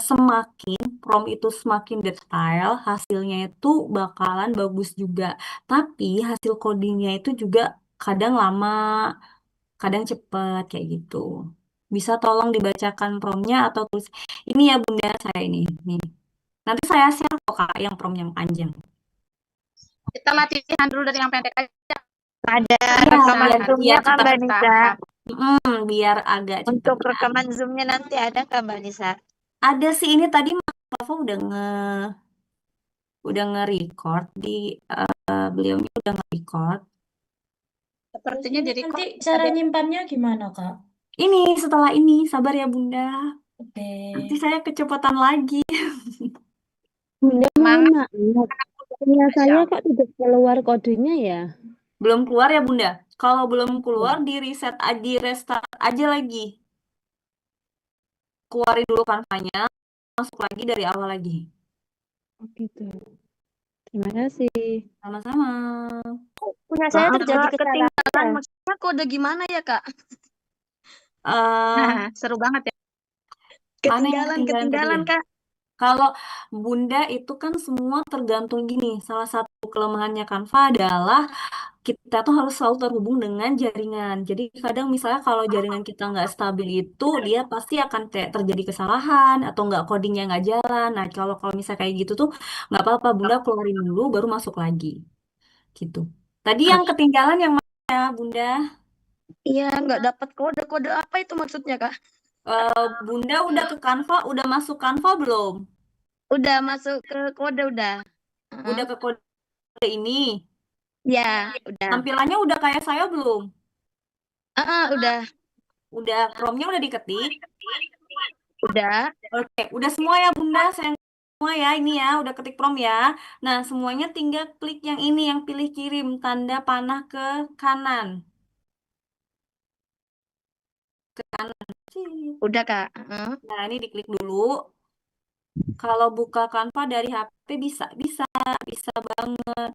S6: Semakin prom itu semakin detail, hasilnya itu bakalan bagus juga. Tapi hasil codingnya itu juga kadang lama, kadang cepet kayak gitu. Bisa tolong dibacakan promnya atau tulis. Ini ya Bunda saya ini. Nih. Nanti saya share kok Kak yang prom yang panjang.
S5: Kita latihan dulu dari yang pendek aja.
S4: Ada
S6: Iya,
S4: rekaman
S6: biar
S4: Zoom-nya
S6: biar
S4: kan
S6: cepat.
S4: Mbak Nisa?
S6: Biar agak cepet.
S4: Untuk rekaman Zoom-nya nanti ada nggak Mbak Nisa?
S6: Ada sih ini tadi Mas Papa udah nge-record di beliaunya udah nge-record.
S5: Sepertinya jadi
S9: Nanti cara nyimpannya gimana, Kak?
S6: Ini setelah ini sabar ya Bunda.
S9: Oke.
S6: Nanti saya kecepatan lagi.
S14: Bunda mohon maaf. Punya saya kok tidak keluar kodenya ya?
S6: Belum keluar ya Bunda? Kalau belum keluar di restart aja lagi. Keluarin dulu kanvanya, masuk lagi dari awal lagi.
S14: Oh gitu. Terima kasih.
S6: Sama-sama.
S4: Punya saya
S1: Maaf,
S4: terjadi
S1: Kak,
S4: kesalahan.
S1: ketinggalan maksudnya kode gimana ya, Kak?
S5: Nah, seru banget ya.
S6: Mana yang
S1: Ketinggalan, Kak.
S6: Kalau Bunda itu kan semua tergantung gini. Salah satu kelemahannya Canva adalah kita tuh harus selalu terhubung dengan jaringan. Jadi kadang misalnya kalau jaringan kita nggak stabil itu, dia pasti akan kayak terjadi kesalahan atau nggak codingnya nggak jalan. Nah kalau misalnya kayak gitu tuh nggak apa-apa, Bunda keluarin dulu baru masuk lagi. Gitu. Tadi yang ketinggalan yang mana ya, Bunda?
S1: Iya, nggak dapat kode. Kode apa itu maksudnya, Kak?
S6: Bunda udah ke Canva, udah masuk Canva belum?
S1: Udah masuk ke kode, udah.
S6: Udah ke kode ini?
S1: Ya, udah.
S6: Tampilannya udah kayak saya belum?
S1: Udah.
S6: Udah, promnya udah diketik?
S1: Udah.
S6: Oke, udah semua ya Bunda, saya semua ya, ini ya, udah ketik prom ya. Nah, semuanya tinggal klik yang ini, yang pilih kirim, tanda panah ke kanan. Ke kanan.
S1: Udah, Kak.
S6: Nah, ini diklik dulu. Kalau buka Canva dari HP bisa banget.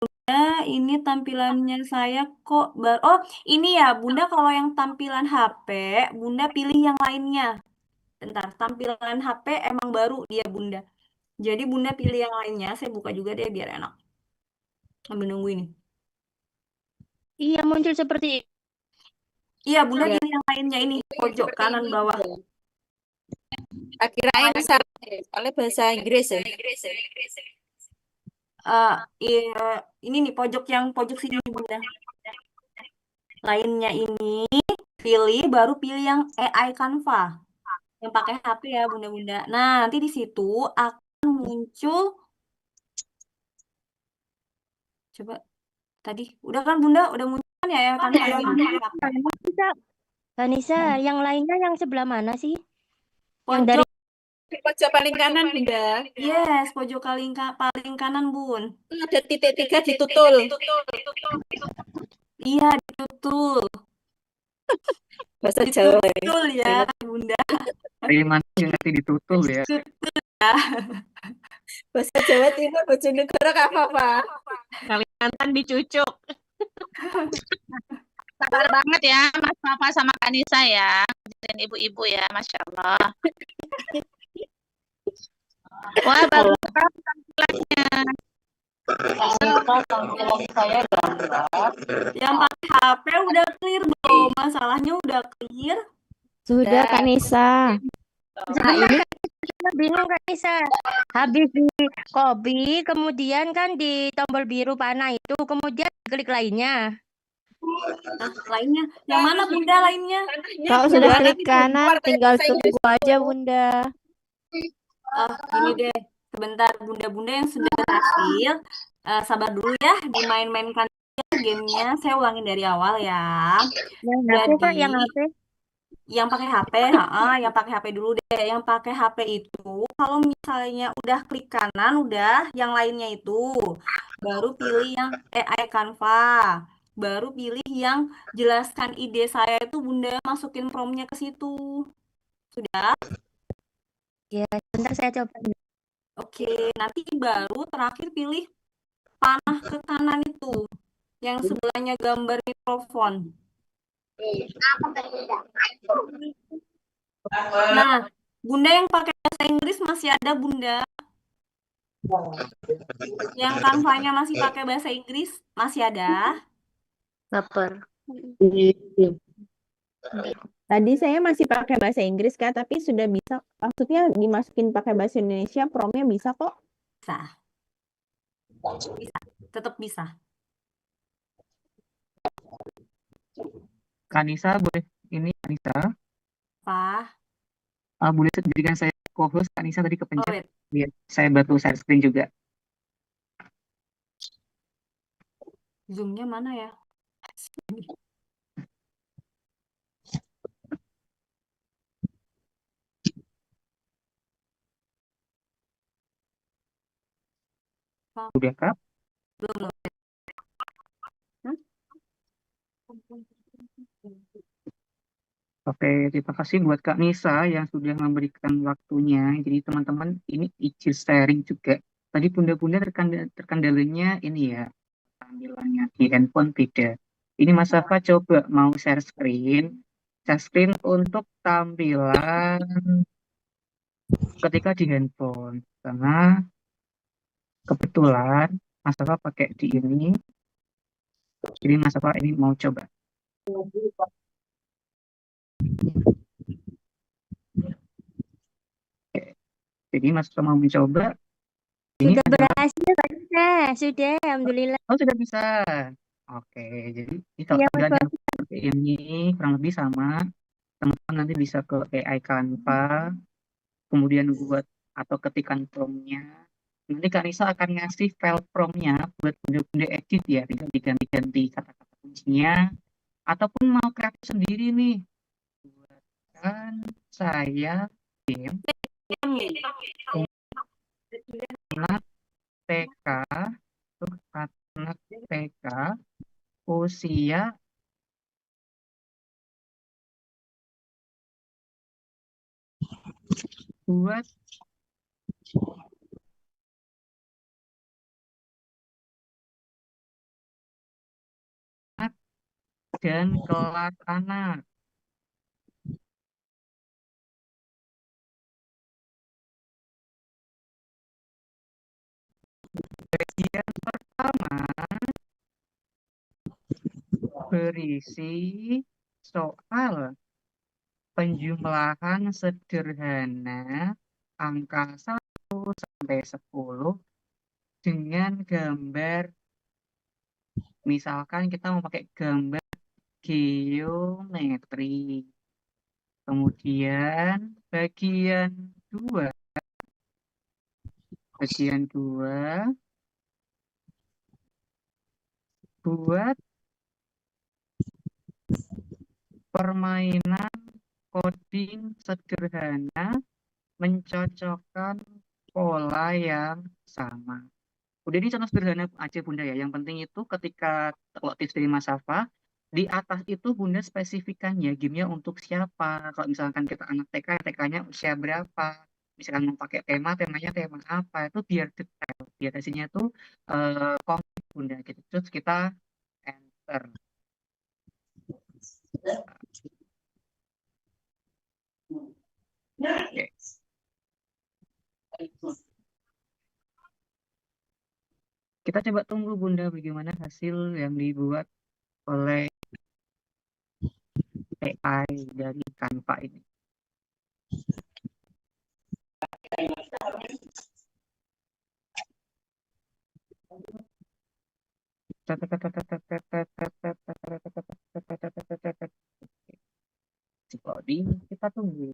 S6: Bunda, ini tampilannya saya kok oh, ini ya Bunda, kalau yang tampilan HP, Bunda pilih yang lainnya. Bentar, tampilan HP emang baru dia Bunda. Jadi Bunda pilih yang lainnya, saya buka juga deh biar enak. Sambil nunggu ini.
S7: Iya, muncul seperti
S6: Iya, Bunda pilih yang lainnya ini, pojok kanan bawah.
S9: Kirain soalnya bahasa Inggris ya.
S6: Ini nih pojok sini Bunda. Lainnya ini pilih baru pilih yang AI Canva. Yang pakai HP ya Bunda-Bunda. Nah, nanti di situ akan muncul. Coba tadi udah kan Bunda, udah muncul kan ya Canva yang
S7: Vanessa, yang lainnya yang sebelah mana sih? Yang
S6: pojok
S7: dari
S9: pojok paling kanan Bunda.
S6: Yes, pojok paling kanan Bun.
S9: Ada titik 3 ditutul.
S6: Iya, ditutul.
S9: Bahasa Jawa ya.
S6: Ditutul ya, Bunda.
S3: Dari mana yang nanti ditutul ya?
S9: Bahasa Jawa Timur Bojonegoro gak apa-apa.
S5: Kalimantan dicucuk. Sabar banget ya Mas Papa sama Kanisa ya. Dan ibu-ibu ya, Masya Allah. Wah, bagus banget tampilannya.
S6: Yang pakai HP udah clear belum? Masalahnya udah clear?
S14: Sudah, Kak Nisa.
S7: Nah, ini kita bingung Kak Nisa. Habis di copy, kemudian kan di tombol biru panah itu, kemudian klik lainnya.
S6: Nah, lainnya. Yang mana Bunda lainnya?
S14: Kalau sudah klik kanan, tinggal tunggu aja Bunda.
S6: Gini deh. Sebentar, Bunda-Bunda yang sudah berhasil. Sabar dulu ya, dimain-mainkan gamenya. Saya ulangin dari awal ya.
S7: Yang HP Kak, yang HP.
S6: Yang pakai HP, yang pakai HP dulu deh. Yang pakai HP itu, kalau misalnya udah klik kanan, udah yang lainnya itu, baru pilih yang AI Canva, baru pilih yang jelaskan ide saya itu Bunda masukin promnya ke situ. Sudah?
S7: Ya, sebentar saya coba.
S6: Oke, nanti baru terakhir pilih panah ke kanan itu, yang sebelahnya gambar mikrofon.
S11: Nah, Bunda yang pakai bahasa Inggris masih ada, Bunda. Yang Canva-nya masih pakai bahasa Inggris masih ada.
S10: Lapar.
S15: Tadi saya masih pakai bahasa Inggris, Kak, tapi sudah bisa, maksudnya dimasukin pakai bahasa Indonesia, promnya bisa kok.
S11: Bisa. Bisa. Tetap bisa.
S3: Kanisa boleh ini Kanisa.
S11: Pak.
S3: Boleh jadikan saya co-host Kanisa tadi
S11: Oh,
S3: kepencet.
S11: wait.
S3: Biar saya bantu share screen juga.
S11: Zoom-nya mana ya?
S3: Udah Kak?
S11: Belum.
S3: Oke, terima kasih buat Kak Nisa yang sudah memberikan waktunya. Jadi teman-teman ini izin sharing juga. Tadi bunda-bunda terkendalanya ini ya, tampilannya di handphone beda. Ini Mas Safa coba mau share screen untuk tampilan ketika di handphone. Karena kebetulan Mas Safa pakai di ini. Jadi Mas Safa ini mau coba. Jadi Mas Safa mau mencoba. Ini
S7: Sudah
S3: adalah
S7: berhasil, Kak Nisa. Sudah, alhamdulillah.
S3: Oh, sudah bisa. Oke, jadi ini kalau
S7: Iya, Mas
S3: tampilannya
S7: Wafi.
S3: seperti ini kurang lebih sama. Teman-teman nanti bisa ke AI Canva, kemudian buat atau ketikan prompt-nya. Nanti Kak Nisa akan ngasih file prompt-nya buat bunda-bunda edit ya, tinggal diganti-ganti kata-kata kuncinya. Ataupun mau kreatif sendiri nih. Buatkan saya game anak TK, tuh anak TK usia buat anak dan kelas anak. Bagian pertama berisi soal penjumlahan sederhana angka 1 sampai 10 dengan gambar, misalkan kita mau pakai gambar geometri. Kemudian bagian 2 buat permainan coding sederhana mencocokkan pola yang sama. Udah, ini contoh sederhana aja Bunda ya. Yang penting itu ketika kalau tips dari Mas Safa, di atas itu Bunda spesifikannya gamenya untuk siapa. Kalau misalkan kita anak TK, TK-nya usia berapa. Misalkan mau pakai temanya tema apa, itu biar detail. Biar hasilnya tuh konkret Bunda gitu. Terus kita enter. Oke. Kita coba tunggu Bunda bagaimana hasil yang dibuat oleh AI dari Canva ini. Coding, kita tunggu.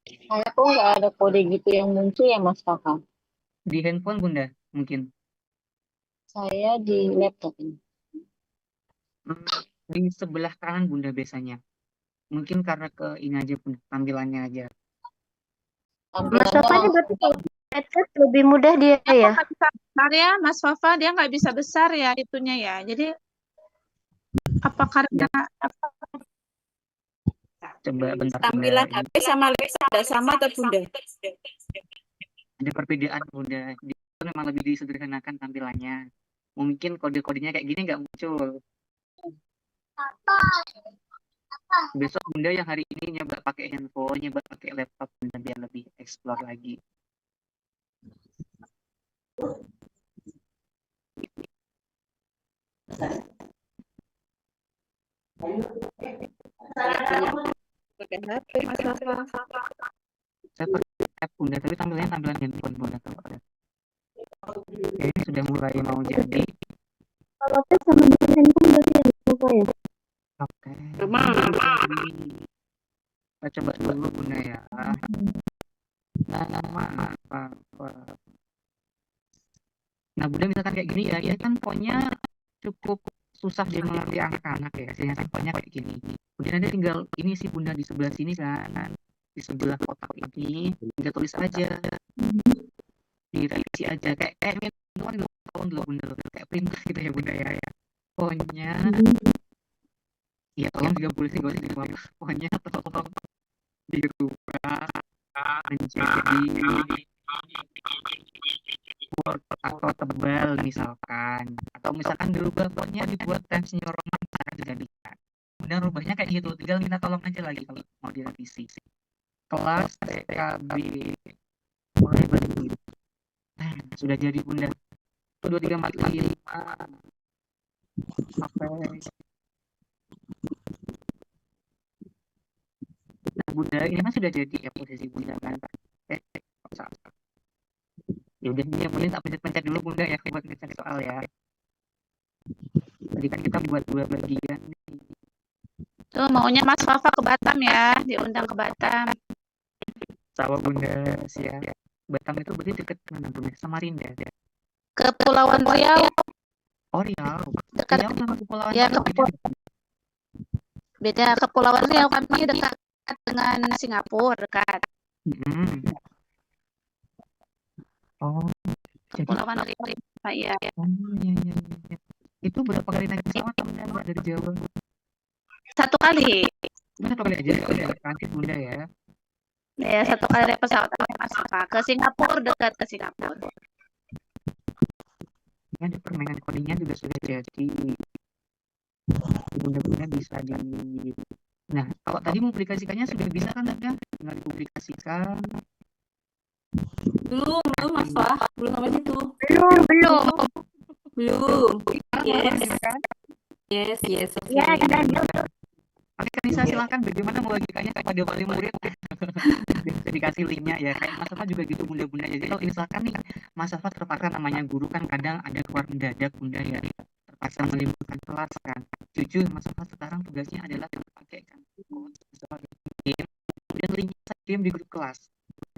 S1: Saya kok nggak ada kode gitu yang muncul ya Mas Kakak.
S3: Di handphone Bunda mungkin.
S1: Saya di laptop ini.
S3: Di sebelah kanan Bunda biasanya. Mungkin karena ke ini aja Bunda, tampilannya aja.
S7: Mas Wafa ini headset lebih mudah dia ya.
S5: Nggak bisa besar ya, Mas Wafa, dia nggak bisa besar ya itunya ya. Jadi apa karena
S3: Coba bentar
S9: Tampilan
S3: Bunda.
S9: HP sama laptop tidak sama atau Bunda?
S3: Ada perbedaan Bunda. Di situ memang lebih disederhanakan tampilannya. mungkin kode-kodenya kayak gini nggak muncul. Besok Bunda yang hari ini nyoba pakai handphone, nyoba pakai laptop Bunda biar lebih explore lagi.
S9: Pakai HP, Mas Rafa.
S3: Saya pakai app Bunda, tapi tampilannya tampilan handphone Bunda kalau ada. Ini sudah mulai mau jadi.
S14: Kalau tes sama dengan handphone berarti yang apa ya?
S3: Oke.
S9: Sama.
S3: Kita coba dulu Bunda ya. Nah Bunda misalkan kayak gini ya, ini kan fontnya cukup susah dia mengerti anak-anak ya, hasilnya kan fontnya kayak gini. Kemudian nanti tinggal ini sih Bunda di sebelah sini kan, di sebelah kotak ini tinggal tulis aja, direvisi aja kayak minuman dulu tahun dulu Bunda, kayak printer gitu ya Bunda ya. Fontnya, ya tolong juga boleh sih gak usah dibuang. Fontnya tolong dirubah menjadi word atau tebal misalkan, atau misalkan dirubah fontnya dibuat Times New Roman misalkan juga bisa. Kemudian rubahnya kayak gitu, tinggal minta tolong aja lagi kalau mau direvisi. Kelas TKB mulai balik. Nah, sudah jadi Bunda. 1, 2, 3, 4, 5. Sampai. Nah Bunda, ini kan sudah jadi ya posisi Bunda kan. Ya udah ini yang penting tak pencet-pencet dulu Bunda ya buat mencari soal ya. Tadi kan kita buat 2 bagian.
S5: Tuh maunya Mas Fafa ke Batam ya, diundang ke Batam.
S3: Sawah Bunda, siap. Batam itu berarti dekat mana Bunda? Samarinda ya?
S5: Kepulauan Riau.
S3: Oh Riau.
S5: Dekat.
S3: Riau sama Kepulauan
S5: Ya,
S3: Riau
S5: beda. Kepulauan Riau kami dekat dengan Singapura, dekat.
S3: Oh, jadi
S5: Kepulauan Riau. Iya.
S3: oh iya. Itu berapa kali naik pesawat Bunda Mbak dari Jawa?
S5: 1 kali.
S3: Cuma 1 kali aja ya, transit Bunda ya.
S5: Ya, 1 kali naik pesawat Mas Fafa ke Singapura, dekat ke Singapura.
S3: Ini ada permainan codingnya juga sudah jadi. Bunda-bunda bisa di. Nah, kalau tadi mempublikasikannya sudah bisa kan Bunda? Tinggal dipublikasikan.
S6: Belum Mas Fah, belum sampai situ. Belum. Yes. Oke.
S5: Ya,
S3: Oke, Kanisa silakan bagaimana membagikannya kepada wali murid. Bisa dikasih linknya ya. Kayak Mas Safa juga gitu Bunda-bunda. Jadi kalau misalkan nih Mas Safa terpaksa namanya guru kan kadang ada keluar mendadak Bunda ya. Terpaksa meliburkan kelas kan. Jujur Mas Safa sekarang tugasnya adalah pakai kan game. Kemudian linknya saya kirim di grup kelas.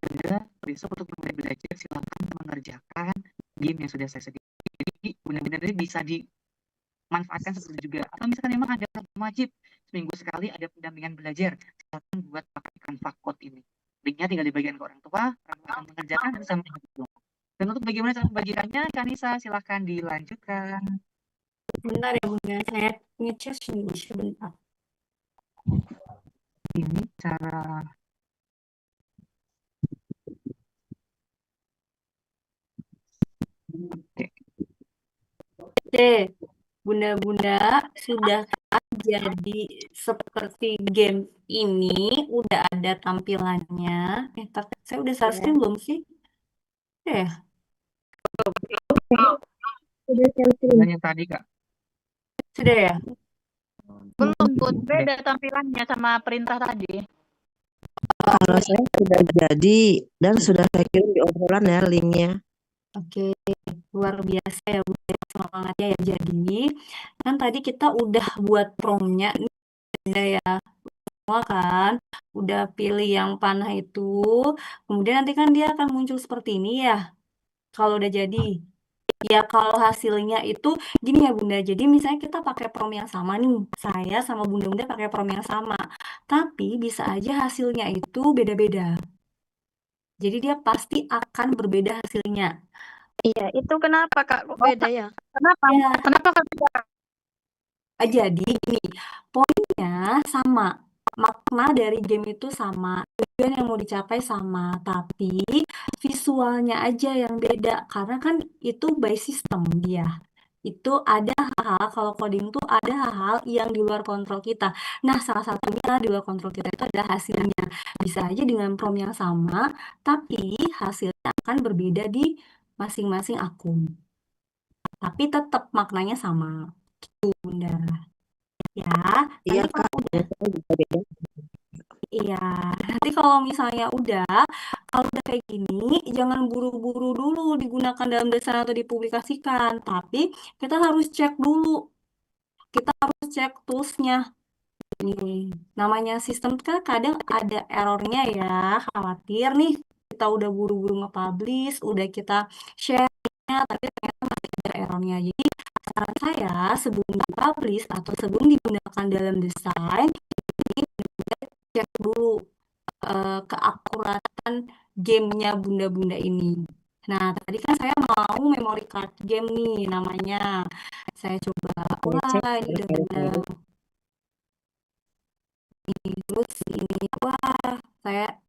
S3: Bunda besok untuk mulai belajar silakan mengerjakan game yang sudah saya sediakan. Jadi benar-benar bisa dimanfaatkan seperti itu juga. Atau misalkan memang ada wajib seminggu sekali ada pendampingan belajar, silakan buat pakai Canva Code ini. Linknya tinggal dibagikan ke orang tua akan mengerjakan bersama dengan. Dan untuk bagaimana cara membagikannya, Kanisa silahkan dilanjutkan.
S6: Bentar ya Bunda, saya ngecas ini sebentar.
S3: Ini cara
S6: Oke, Bunda-bunda sudah jadi seperti game ini, udah ada tampilannya. Saya udah share screen belum sih? Ya.
S14: Sudah share screen.
S3: yang tadi Kak.
S6: Sudah ya?
S5: belum beda tampilannya sama perintah tadi.
S12: Kalau saya sudah jadi dan sudah saya kirim di obrolan ya linknya.
S6: Oke, luar biasa ya Bunda, semangatnya ya. Jadi kan tadi kita udah buat promnya nih Bunda ya, semua kan udah pilih yang panah itu, kemudian nanti kan dia akan muncul seperti ini ya kalau udah jadi. Ya kalau hasilnya itu gini ya Bunda, jadi misalnya kita pakai prom yang sama nih, saya sama Bunda-bunda pakai prom yang sama, tapi bisa aja hasilnya itu beda-beda. Jadi dia pasti akan berbeda hasilnya.
S4: Iya, itu kenapa Kak kok beda ya?
S5: Kenapa?
S6: Ya.
S5: Kenapa Kak beda?
S6: Jadi gini, poinnya sama, makna dari game itu sama, tujuan yang mau dicapai sama, tapi visualnya aja yang beda karena kan itu by system dia. itu ada hal-hal, kalau coding tuh ada hal-hal yang di luar kontrol kita. Nah, salah satunya di luar kontrol kita itu adalah hasilnya. Bisa aja dengan prompt yang sama, tapi hasilnya akan berbeda di masing-masing akun. Tapi tetap maknanya sama. Gitu, Bunda. Ya,
S12: Iya
S6: nanti
S12: Kak,
S6: kalau udah,
S12: biasanya juga beda.
S6: iya, nanti kalau misalnya kalau udah kayak gini, jangan buru-buru dulu digunakan dalam desain atau dipublikasikan. Tapi kita harus cek dulu. Kita harus cek toolsnya. Ini namanya sistem kan kadang ada errornya ya. Khawatir nih kita udah buru-buru nge-publish, udah kita share-nya, tapi ternyata masih ada errornya. Jadi saran saya sebelum di-publish atau sebelum digunakan dalam desain, ini benar-benar cek dulu keakuratan gamenya bunda-bunda ini. Nah, tadi kan saya mau memory card game nih namanya. Saya coba, wah ini udah benar. Terus ini, wah saya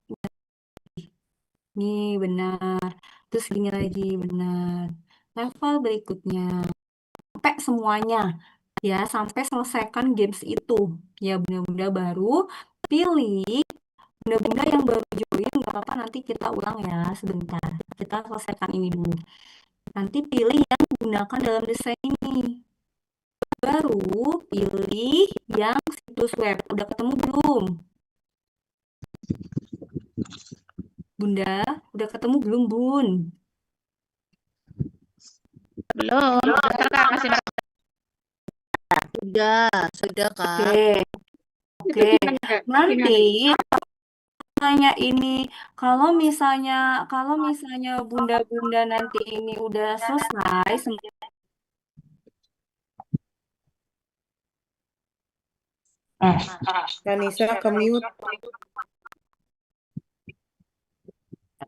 S6: ini benar. Terus gini lagi benar. Level berikutnya sampai semuanya ya, sampai selesaikan games itu. Ya bunda-bunda baru pilih bunda-bunda yang baru join, nggak apa-apa nanti kita ulang ya sebentar. Kita selesaikan ini dulu. Nanti pilih yang gunakan dalam desain ini. Baru pilih yang situs web. Udah ketemu belum? Bunda, udah ketemu belum, Bun?
S5: Belum. Bentar, Kak, kasih
S12: Sudah Kak.
S6: Oke. Nanti tanya ini, kalau misalnya bunda-bunda nanti ini udah selesai
S9: Kanisa ke mute.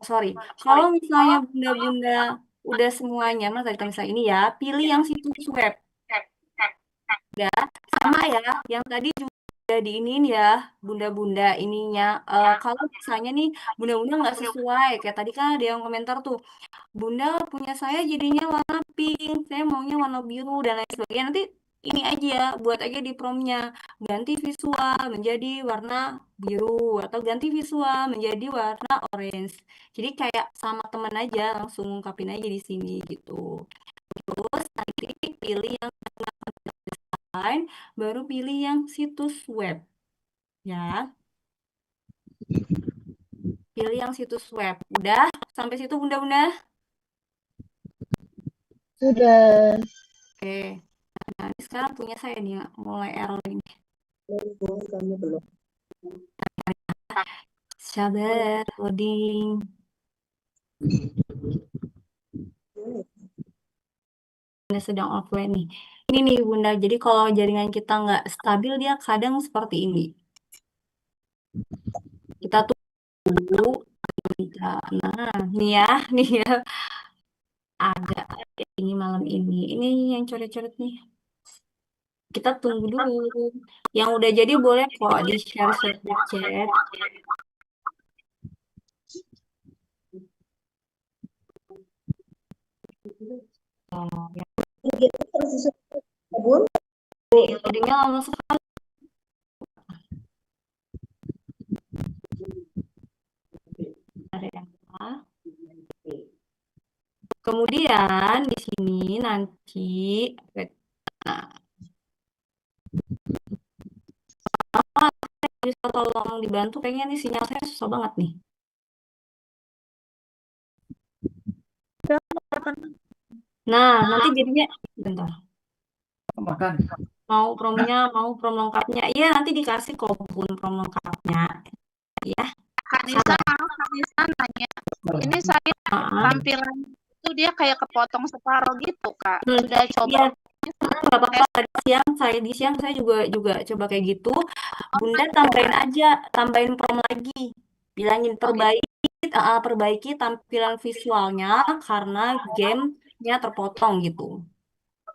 S6: sorry, kalau misalnya bunda-bunda udah semuanya, mas tadi misalnya ini ya, pilih yang situs web. Ya, sama ya, yang tadi juga udah diinin ya, bunda-bunda ininya. Kalau misalnya nih, bunda-bunda nggak sesuai, kayak tadi kan ada yang komentar tuh, bunda punya saya jadinya warna pink, saya maunya warna biru dan lain sebagainya. Nanti ini aja, buat aja di promnya, ganti visual menjadi warna biru atau ganti visual menjadi warna orange. Jadi kayak sama temen aja, langsung ungkapin aja di sini gitu. Terus nanti pilih yang desain, baru pilih yang situs web. Ya. Pilih yang situs web. Udah? Sampai situ bunda-bunda?
S1: Sudah.
S6: Oke. Nah, ini sekarang punya saya nih mulai error ini.
S12: Kamu belum.
S6: Sabar, loading. Bunda sedang offline nih. Ini nih bunda, jadi kalau jaringan kita nggak stabil dia kadang seperti ini. Kita tunggu. Nah, nih ya. Agak ini malam ini. Ini yang coret-coret nih. Kita tunggu dulu. Yang udah jadi boleh kok di-share di chat. Oh, ya. Loadingnya lama sekali. Kemudian di sini nanti bisa tolong dibantu, kayaknya nih sinyal saya susah banget nih. Nah, nanti jadinya bentar. Mau prom lengkapnya. Iya, nanti dikasih kok prom lengkapnya. Ya.
S5: Kanisa nanya. Ini saya tampilan itu dia kayak kepotong separuh gitu, Kak. Sudah coba.
S6: Iya. Nggak apa-apa, di siang saya juga coba kayak gitu. Bunda tambahin prom lagi. Bilangin perbaiki tampilan visualnya karena gamenya terpotong gitu.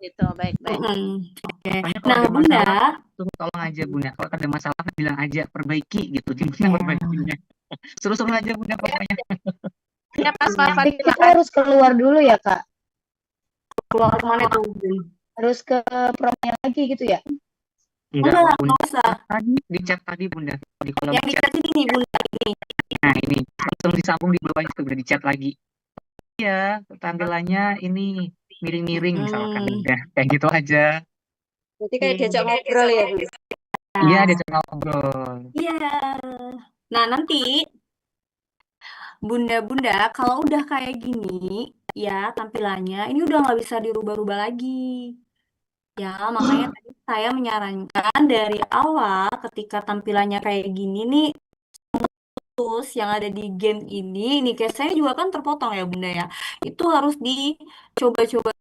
S5: Gitu, baik.
S3: Oke.
S6: Nah, Bunda,
S3: tolong aja Bunda. Kalau ada masalah bilang aja perbaiki gitu. Gimana perbaikinya? Suruh aja Bunda pokoknya.
S5: Ya, Pas Wafa
S1: kita harus keluar dulu ya, Kak.
S6: Keluar kemana tuh, Bun?
S1: Harus ke promnya lagi gitu ya?
S3: Enggak,
S6: Enggak,
S3: Bunda.
S6: nggak usah.
S3: Di chat tadi Bunda, di kolom
S6: Yang di
S3: chat.
S6: chat ini nih Bunda ini.
S3: Nah, ini langsung disambung di bawah itu, udah di chat lagi. Iya, tampilannya ini miring-miring misalkan. Udah, kayak gitu aja.
S9: Berarti kayak diajak ngobrol ya, Bu?
S3: Iya, dia cuma ngobrol.
S6: Iya. Nah, nanti Bunda-bunda kalau udah kayak gini ya tampilannya ini udah nggak bisa dirubah-rubah lagi. Ya, makanya tadi saya menyarankan dari awal ketika tampilannya kayak gini nih terus yang ada di game ini kayak saya juga kan terpotong ya Bunda ya. Itu harus dicoba-coba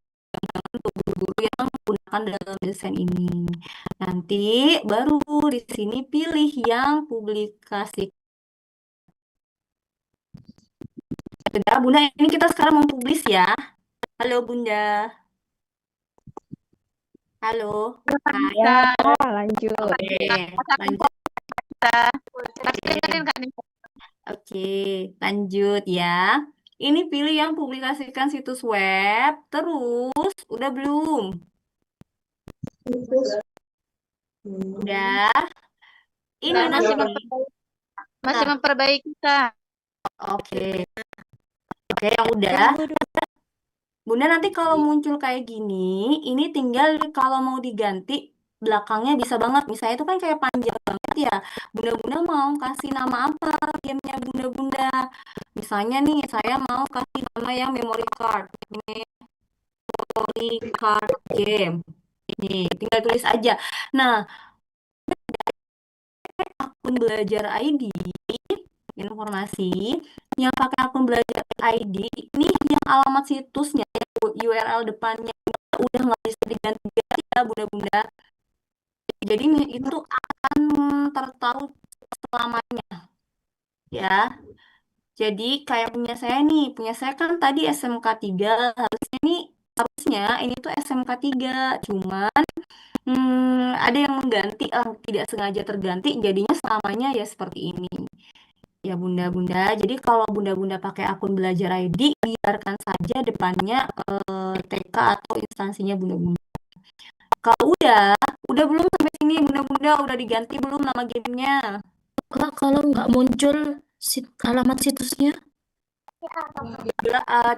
S6: untuk guru-guru yang menggunakan dalam desain ini. Nanti baru di sini pilih yang publikasi. Sudah, Bunda, ini kita sekarang mau publis ya. Halo, Bunda. Halo. Hai.
S15: Ya, lanjut.
S6: Oke, lanjut. Oke, lanjut ya. Ini pilih yang publikasikan situs web. Terus, udah belum? Udah. Ini
S5: Nah, masih
S6: nanti.
S5: masih memperbaiki, Kak.
S6: Oke. Oke, yang udah. Bunda nanti kalau muncul kayak gini, ini tinggal kalau mau diganti belakangnya bisa banget. Misalnya itu kan kayak panjang banget ya. Bunda-bunda mau kasih nama apa gamenya bunda-bunda? Misalnya nih, saya mau kasih nama yang memory card. Memory card game. Ini tinggal tulis aja. Nah, akun belajar ID informasi yang pakai akun belajar ID ini yang alamat situsnya URL depannya udah nggak bisa diganti-ganti ya bunda-bunda. Jadi itu akan tertaut selamanya ya. Jadi kayak punya saya kan tadi SMK 3 harusnya ini tuh SMK 3 cuman ada yang mengganti tidak sengaja terganti jadinya selamanya ya seperti ini. Ya bunda-bunda, jadi kalau bunda-bunda pakai akun belajar ID, biarkan saja depannya TK atau instansinya bunda-bunda. Kalau udah belum sampai sini bunda-bunda, udah diganti belum nama gamenya?
S16: Kalau nggak muncul alamat situsnya?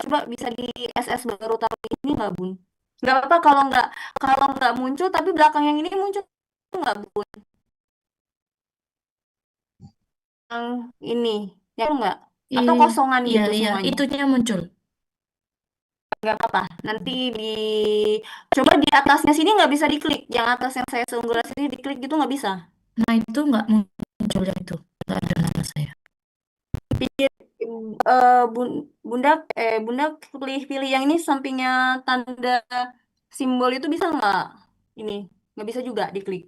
S6: Coba bisa di SS baru tahun ini nggak bun? Nggak apa-apa kalau nggak muncul, tapi belakang yang ini muncul nggak bun? Yang ini, ya nggak? Atau kosongan gitu
S16: Iya,
S6: semuanya?
S16: itunya muncul.
S6: Nggak apa-apa. Nanti coba di atasnya sini nggak bisa diklik. Yang atas yang saya seunggul sini diklik gitu nggak bisa.
S16: Nah, itu nggak muncul yang itu. Nggak ada nama saya.
S6: Bunda pilih yang ini sampingnya tanda simbol itu bisa nggak? Ini nggak bisa juga diklik.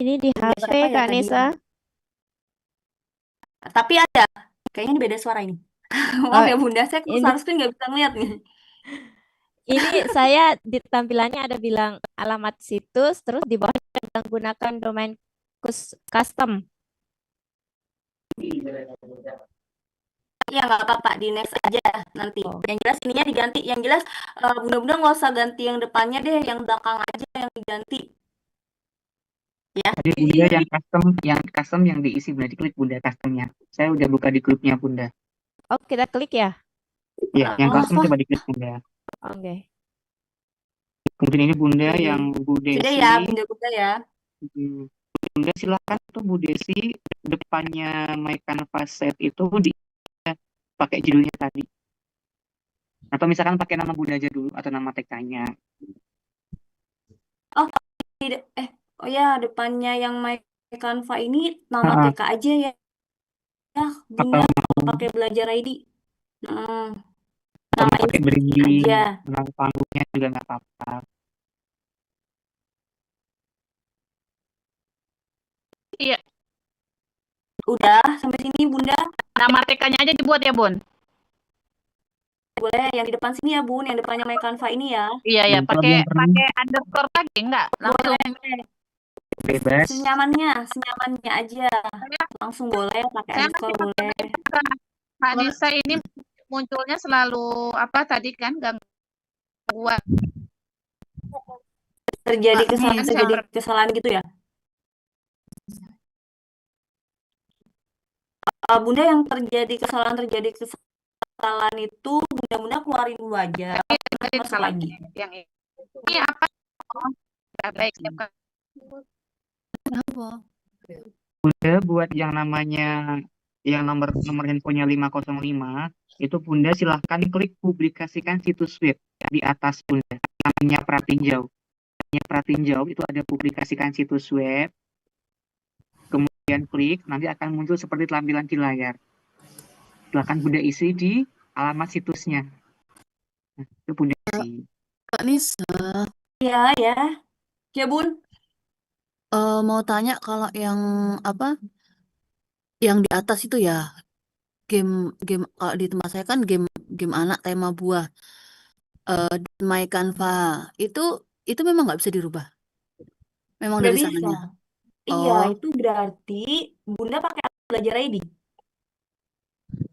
S14: Ini di HP
S6: Berapa ya
S14: Kak
S6: tadi?
S14: Nisa?
S6: Tapi ada. Kayaknya ini beda suara ini. Maaf ya Bunda, saya
S14: ini-
S6: share screen nggak bisa ngeliat nih.
S14: Ini saya di tampilannya ada bilang alamat situs, terus di bawah ada gunakan domain custom.
S6: Iya nggak apa-apa, di next aja nanti. Yang jelas ininya diganti. Yang jelas bunda-bunda nggak usah ganti yang depannya deh, yang belakang aja yang diganti. Ya.
S3: Jadi bunda yang custom yang diisi bunda diklik bunda customnya. Saya udah buka di grupnya bunda.
S14: Oh, kita klik ya?
S3: Ya, yang custom coba diklik bunda.
S14: Oke.
S3: Kemudian ini bunda yang Bu Desi.
S6: Sudah ya, bunda-bunda ya.
S3: Bunda silakan tuh Bu Desi depannya My Canvas Set itu pakai judulnya tadi. Atau misalkan pakai nama bunda aja dulu atau nama TK-nya.
S6: Oh, tidak. Oh ya, depannya yang My Canva ini nama TK aja ya. Ya, bunda pakai belajar ID. Nama
S3: pakai beri
S6: aja.
S3: nama panggungnya juga nggak apa-apa.
S5: Iya.
S6: Udah sampai sini bunda.
S5: Nama TK-nya aja dibuat ya bun.
S6: Boleh yang di depan sini ya bun, yang depannya My Canva ini ya.
S5: Iya pakai underscore lagi enggak? Langsung
S3: bebas.
S6: Senyamannya aja. Langsung boleh pakai underscore boleh.
S5: Kak Nisa ini munculnya selalu apa tadi kan Buat
S6: Terjadi
S5: ini
S6: kesalahan gitu ya. Bunda yang terjadi kesalahan itu Bunda keluarin dulu aja, masuk lagi.
S5: yang ini apa? Oh, ya, baik, siap.
S14: Kenapa?
S3: Bunda buat yang namanya yang nomor handphonenya 505 itu Bunda silahkan klik publikasikan situs web di atas Bunda. Namanya Pratinjau. Pratinjau itu ada publikasikan situs web. Kemudian klik, nanti akan muncul seperti tampilan di layar. Silahkan Bunda isi di alamat situsnya. Nah, itu Bunda isi.
S16: Kak Nisa,
S6: Ya, ya Bun.
S16: mau tanya kalau yang apa? Yang di atas itu ya, game kalau di tempat saya kan game anak tema buah. My Canva itu memang nggak bisa dirubah. Memang
S6: Nggak
S16: dari
S6: bisa.
S16: sananya.
S6: Iya,
S16: Oh,
S6: itu berarti Bunda pakai belajar ID.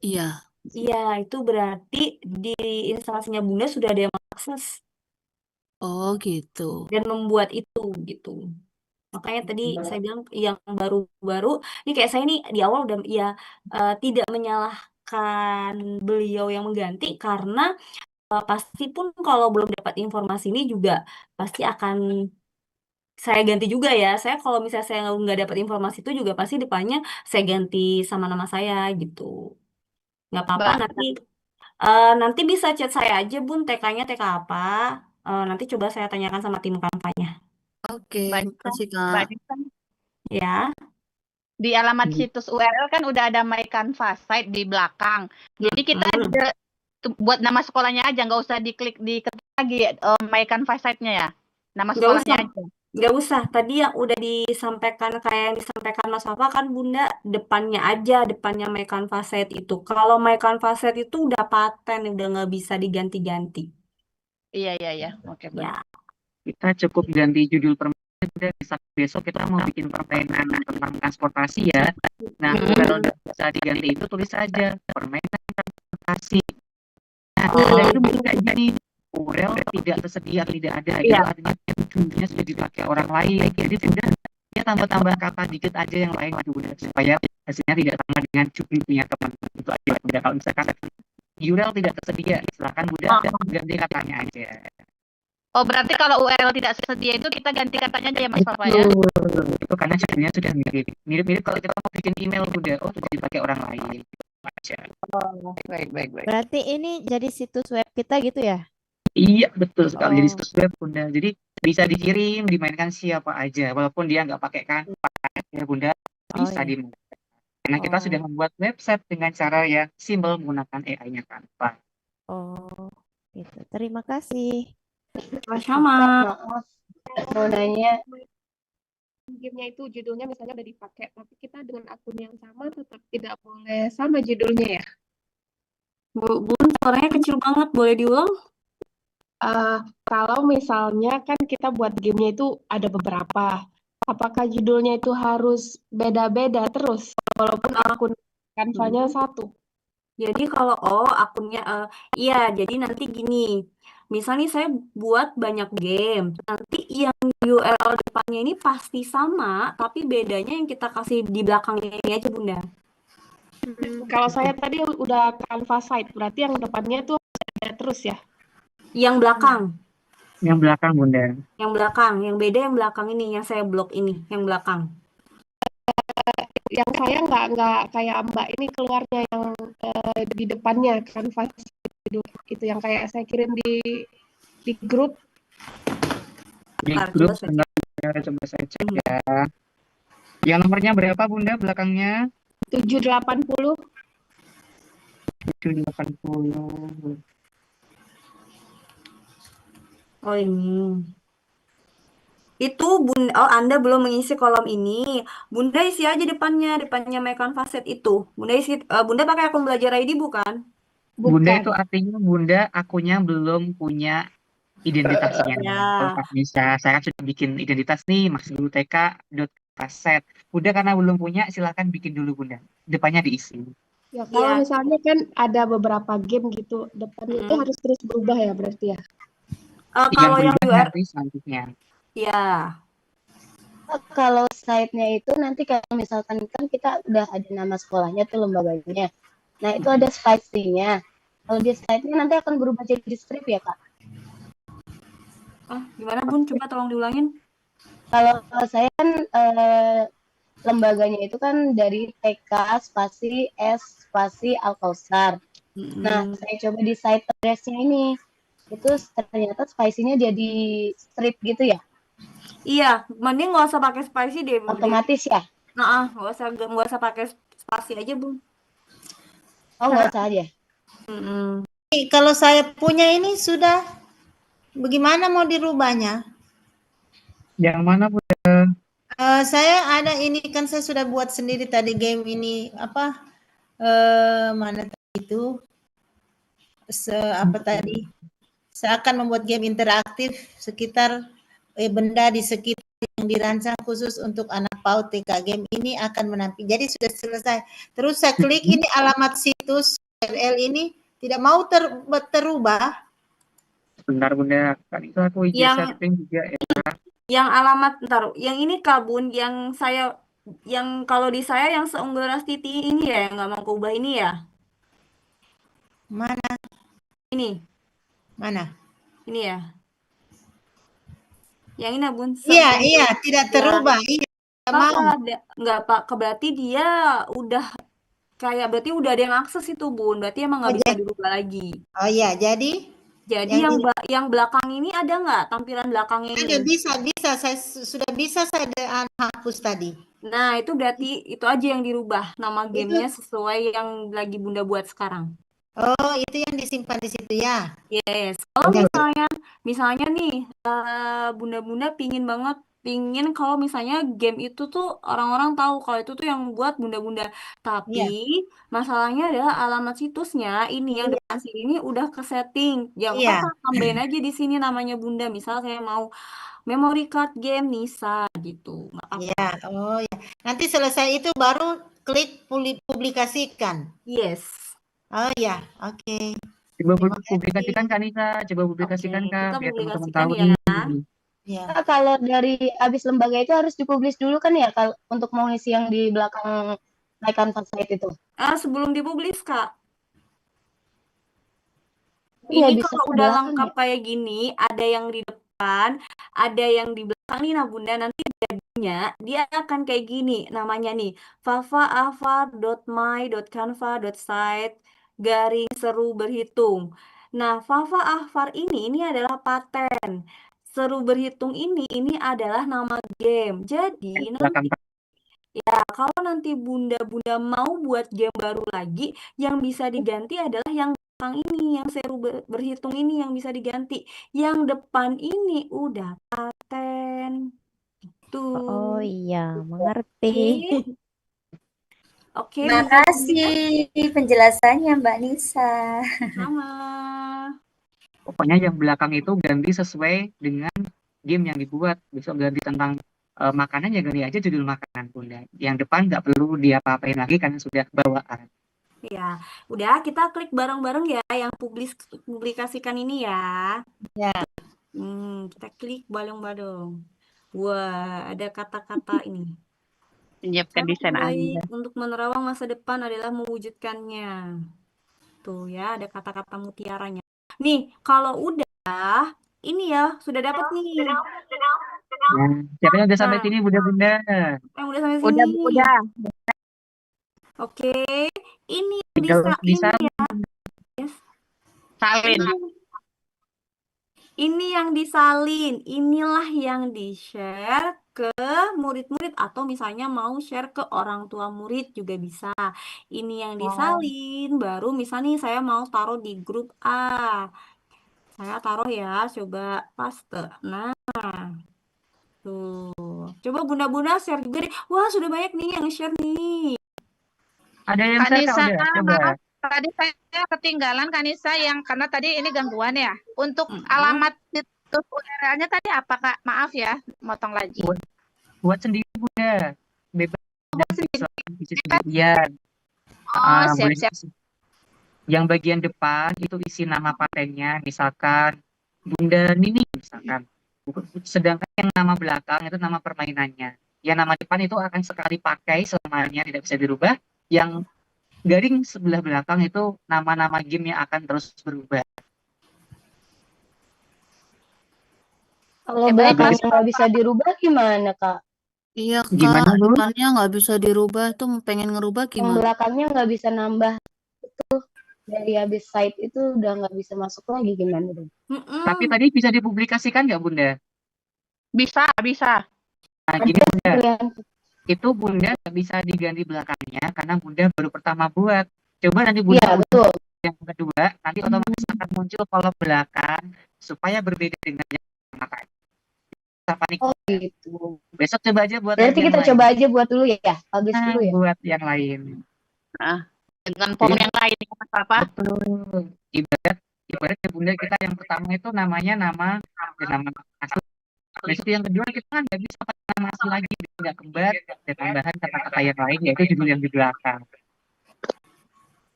S16: iya.
S6: Iya, itu berarti di instalasinya Bunda sudah ada yang mengakses
S16: Oh, gitu.
S6: dan membuat itu gitu. Makanya tadi saya bilang yang baru-baru, ini kayak saya nih di awal udah tidak menyalahkan beliau yang mengganti karena pasti pun kalau belum dapat informasi ini juga pasti akan saya ganti juga ya. Saya kalau misalnya saya nggak dapat informasi itu juga pasti depannya saya ganti sama nama saya gitu. Nggak apa-apa, nanti bisa chat saya aja Bun, TK-nya TK apa. Nanti coba saya tanyakan sama tim kampanye.
S16: Oke,
S5: Mbak
S16: makasih
S5: Mbak
S16: Kak.
S5: Nisa,
S6: Ya.
S5: di alamat situs URL kan udah ada My Canva site di belakang. Jadi kita buat nama sekolahnya aja, nggak usah diketik lagi My Canva site-nya ya. Nama
S6: Nggak
S5: sekolahnya
S6: usah.
S5: aja.
S6: Nggak usah. Tadi yang udah disampaikan kayak yang disampaikan Mas Wafa kan Bunda depannya aja, depannya My Canva Set itu. Kalau My Canva Set itu udah paten, udah nggak bisa diganti-ganti.
S5: Iya. Oke,
S6: Ya.
S3: Kita cukup ganti judul permainan, udah besok kita mau bikin permainan tentang transportasi ya. Nah, kalau udah bisa diganti itu tulis saja permainan transportasi. Nah, itu bisa kayak gini. URL tidak tersedia, tidak ada. Itu artinya judulnya sudah dipakai orang lain. Jadi sudah ya tambah-tambah kata dikit aja yang lain udah supaya hasilnya tidak sama dengan judul punya teman. Itu aja. Udah kalau misalkan URL tidak tersedia, silakan udah ganti katanya aja.
S5: Oh, berarti kalau URL tidak tersedia itu kita ganti katanya aja ya Mas Papa ya?
S3: Itu karena judulnya sudah mirip kalau kita mau bikin email udah sudah dipakai orang lain. Aja.
S5: Oh, baik.
S14: Berarti ini jadi situs web kita gitu ya?
S3: Iya, betul sekali. Jadi situs web Bunda. Jadi bisa dikirim, dimainkan siapa aja. Walaupun dia nggak pakai Canva ya Bunda, bisa dimainkan. Karena kita sudah membuat website dengan cara yang simpel menggunakan AI-nya Canva.
S14: Oh, gitu. Terima kasih.
S6: Sama-sama.
S17: Mau nanya, gamenya itu judulnya misalnya udah dipakai, tapi kita dengan akun yang sama tetap tidak boleh sama judulnya ya?
S6: Bun, suaranya kecil banget. Boleh diulang?
S17: Kalau misalnya kan kita buat gamenya itu ada beberapa, apakah judulnya itu harus beda-beda terus walaupun akun Canva-nya satu?
S6: Jadi kalau akunnya iya, jadi nanti gini. Misalnya saya buat banyak game, nanti yang URL depannya ini pasti sama, tapi bedanya yang kita kasih di belakangnya ini aja Bunda.
S17: Kalau saya tadi udah Canva site, berarti yang depannya tuh ada terus ya?
S6: Yang belakang.
S3: Yang belakang Bunda.
S6: Yang belakang, yang beda yang belakang ini, yang saya blok ini, yang belakang.
S17: Yang saya nggak kayak Mbak ini keluarnya yang di depannya Canva itu yang kayak saya kirim di grup.
S3: Di grup coba saya cek ya. Yang nomornya berapa Bunda belakangnya?
S17: 780.
S3: 780.
S6: Oh ini. Itu Bunda, Anda belum mengisi kolom ini. Bunda isi aja depannya My Canva Set itu. Bunda isi, Bunda pakai akun belajar ID bukan?
S3: Bunda itu artinya Bunda akunnya belum punya identitasnya. Kalau bisa saya sudah bikin identitas nih, maxgurutk.set. Bunda karena belum punya, silakan bikin dulu Bunda. Depannya diisi.
S17: Ya, kalau misalnya kan ada beberapa game gitu, depannya itu harus terus berubah ya berarti ya?
S3: Yang
S6: Kalau yang
S3: berubah
S6: URL,
S3: nanti selanjutnya.
S6: ya.
S7: Kalau site-nya itu nanti kalau misalkan kan kita udah ada nama sekolahnya tuh lembaganya. Nah, itu ada spicy-nya. Kalau di site-nya nanti akan berubah jadi strip ya, Kak?
S6: Gimana Bun? Coba tolong diulangin.
S7: Kalau saya kan lembaganya itu kan dari TK spasi S spasi Al-Kausar. Nah, saya coba di site address-nya ini. Itu ternyata spicy-nya jadi strip gitu ya?
S6: Iya, mending nggak usah pakai spicy deh, Bun.
S7: Otomatis ya?
S6: Nah, nggak usah pakai spasi aja, Bun.
S7: Oh, nggak usah aja.
S18: Kalau saya punya ini sudah, bagaimana mau dirubahnya?
S3: Yang mana Bu?
S18: Saya ada ini kan saya sudah buat sendiri tadi game ini apa? Mana tadi itu? Apa tadi? Saya akan membuat game interaktif sekitar benda di sekitar yang dirancang khusus untuk anak PAUD TK. Game ini akan menampilkan. Jadi sudah selesai. Terus saya klik ini alamat situs URL ini tidak mau terubah.
S3: Bentar Bunda, kan itu aku izin setting juga ya.
S6: Yang alamat, ntar, yang ini Kak Bun, yang kalau di saya yang seungguh Titi ini ya, nggak mau keubah ini ya.
S18: Mana?
S6: Ini.
S18: Mana?
S6: Ini ya. Yang ini Bun.
S18: Iya, tidak terubah. Iya, mau.
S6: Enggak Pak, berarti dia udah berarti udah ada yang akses itu Bun, berarti emang nggak bisa dirubah lagi.
S18: Oh iya, jadi
S6: yang belakang ini ada nggak tampilan belakangnya ini?
S18: Ada, bisa. Saya sudah bisa saya hapus tadi.
S6: Nah, itu berarti itu aja yang dirubah nama gamenya sesuai yang lagi Bunda buat sekarang.
S18: Oh, itu yang disimpan di situ ya?
S6: Yes. Kalau misalnya nih, Bunda-Bunda pingin kalau misalnya game itu tuh orang-orang tahu kalau itu tuh yang buat Bunda-Bunda. Tapi masalahnya adalah alamat situsnya ini yang depan sini ini udah ke setting. Jangan apa tambahin aja di sini namanya Bunda. Misal saya mau memory card game Nisa gitu.
S18: Iya, oh ya. Nanti selesai itu baru klik publikasikan.
S6: Yes.
S18: Oh ya, oke.
S3: Coba publikasikan Kak Nisa, coba publikasikan Kak, biar teman-teman tahu
S6: ya.
S3: nih.
S7: Ya. Kalau dari habis lembaga itu harus dipublish dulu kan ya, kalau untuk mau ngisi yang di belakang My Canvas site itu?
S6: Sebelum dipublish Kak.
S7: Iya,
S6: Ini kalau udah lengkap kayak gini, ada yang di depan, ada yang di belakang nih, nah Bunda nanti jadinya dia akan kayak gini, namanya nih fava.my.canva.site _seru berhitung. Nah, Fava Ahfar ini adalah paten. Seru berhitung ini adalah nama game. Jadi nanti ya, kalau nanti Bunda-Bunda mau buat game baru lagi, yang bisa diganti adalah yang belakang ini, yang seru berhitung ini yang bisa diganti. Yang depan ini udah paten. Tuh.
S14: Oh iya, mengerti.
S6: Oke.
S19: Makasih penjelasannya Mbak Nisa.
S6: Sama.
S3: Pokoknya yang belakang itu ganti sesuai dengan game yang dibuat. Besok ganti tentang makanan ya ganti aja judul makanan Bunda. Yang depan nggak perlu diapa-apain lagi karena sudah bawaan.
S6: Ya, udah kita klik bareng-bareng ya yang publikasikan ini ya.
S18: Ya.
S6: Kita klik bareng-bareng. Wah, ada kata-kata ini.
S5: Menyiapkan desain Anda.
S6: Untuk menerawang masa depan adalah mewujudkannya. Tuh ya, ada kata-kata mutiaranya. Nih, kalau udah, ini ya, sudah dapat nih.
S3: Nah, siapa yang udah sampai sini Bunda-Bunda?
S6: Yang udah sampai sini.
S5: Udah.
S6: Oke, ini
S3: bisa
S6: ya. Yes.
S5: Salin.
S6: Ini yang disalin, inilah yang di-share ke murid-murid atau misalnya mau share ke orang tua murid juga bisa. Ini yang disalin, baru misalnya saya mau taruh di grup A. Saya taruh ya, coba paste. Nah, tuh. Coba Bunda-Bunda share juga deh. Wah, sudah banyak nih yang share nih.
S3: Ada yang
S5: Kak Nisa,
S3: udah,
S5: maaf, tadi saya ketinggalan Kak Nisa yang karena tadi ini gangguan ya. Untuk alamat situs URL-nya tadi apa Kak? Maaf ya, motong lagi.
S3: Buat sendiri Bunda. Bebas.
S5: Iya. Oh, siap-siap.
S3: Yang bagian depan itu isi nama patennya, misalkan Bunda Nini misalkan. Sedangkan yang nama belakang itu nama permainannya. Yang nama depan itu akan sekali pakai selamanya, tidak bisa dirubah. Yang garing sebelah belakang itu nama-nama game yang akan terus berubah.
S7: Kalau
S5: baik,
S7: belakangnya nggak bisa dirubah gimana, Kak?
S16: Iya
S3: Gimana,
S16: Kak,
S3: Bu?
S16: depannya nggak bisa dirubah tuh, pengen ngerubah
S7: Yang
S16: gimana?
S7: belakangnya nggak bisa nambah itu dari habis site itu udah nggak bisa masuk lagi gimana dong?
S3: Tapi tadi bisa dipublikasikan nggak Bunda?
S5: Bisa.
S3: Nah, gini Bunda, itu Bunda nggak bisa diganti belakangnya karena Bunda baru pertama buat. Coba nanti Bunda
S7: Iya, betul.
S3: yang kedua, nanti otomatis akan muncul kolom belakang supaya berbeda dengan yang pertama kali. Panik.
S7: Oh gitu.
S3: Besok coba aja buat
S7: Berarti
S3: yang
S7: kita
S3: lain.
S7: coba aja buat dulu ya, bagus
S3: Nah,
S7: dulu ya.
S3: buat yang lain.
S5: Dengan form yang lain ya, Mas Papa.
S3: Betul. Ibarat ya Bunda, kita yang pertama itu namanya nama asli. Besok yang kedua kita kan nggak bisa pakai nama asli lagi, nggak kembar, ada tambahan kata-kata yang lain yaitu judul yang di belakang.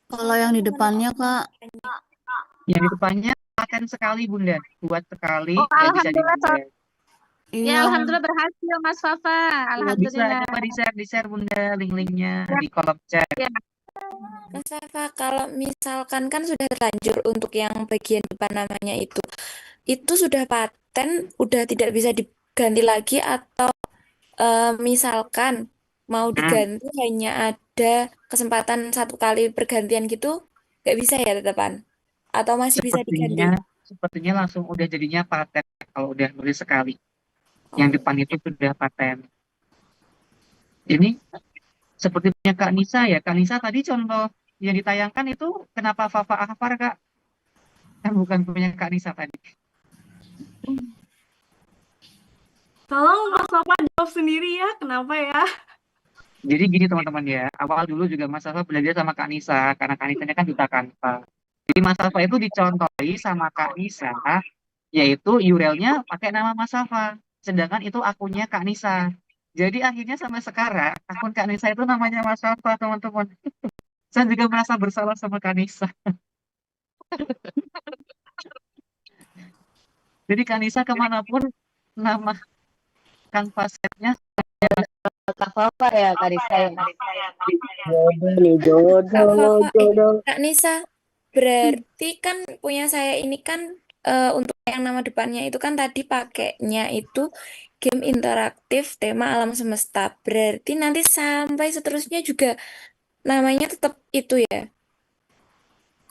S16: Kalau yang di depannya Kak,
S3: Yang di depannya paten sekali Bunda, buat sekali
S4: Oh,
S3: nggak bisa
S4: alhamdulillah,
S3: diubah.
S4: Ya,
S16: iya
S4: alhamdulillah berhasil Mas Fafa.
S3: Bisa
S4: Alhamdulillah.
S3: coba di-share Bunda link-linknya di kolom chat.
S4: Ya.
S14: Mas Fafa, kalau misalkan kan sudah terlanjur untuk yang bagian depan namanya itu sudah paten, udah tidak bisa diganti lagi atau misalkan mau diganti hanya ada kesempatan 1 kali pergantian gitu, nggak bisa ya tetepan? Atau masih bisa diganti?
S3: Sepertinya langsung udah jadinya paten kalau udah nulis sekali. Yang depan itu sudah paten. Ini seperti punya Kak Nisa ya. Kak Nisa tadi contoh yang ditayangkan itu kenapa Fafa Ahfar Kak? Kan bukan punya Kak Nisa tadi.
S6: Tolong Mas Papa jawab sendiri ya, kenapa ya?
S3: Jadi gini teman-teman ya, awal dulu juga Mas Alfa belajar sama Kak Nisa, karena Kak Nisanya kan duta Canva. Jadi Mas Alfa itu dicontohi sama Kak Nisa, yaitu URL-nya pakai nama Mas Alfa, sedangkan itu akunnya Kak Nisa. Jadi akhirnya sampai sekarang akun Kak Nisa itu namanya Mas Alfa teman-teman. Saya juga merasa bersalah sama Kak Nisa. Jadi Kak Nisa kemanapun nama Canva set-nya
S7: Kak Fafa ya, Kak Risa ya.
S10: Jodoh.
S14: Kak Nisa, berarti kan punya saya ini kan untuk yang nama depannya itu kan tadi pakainya itu game interaktif tema alam semesta. Berarti nanti sampai seterusnya juga namanya tetap itu ya?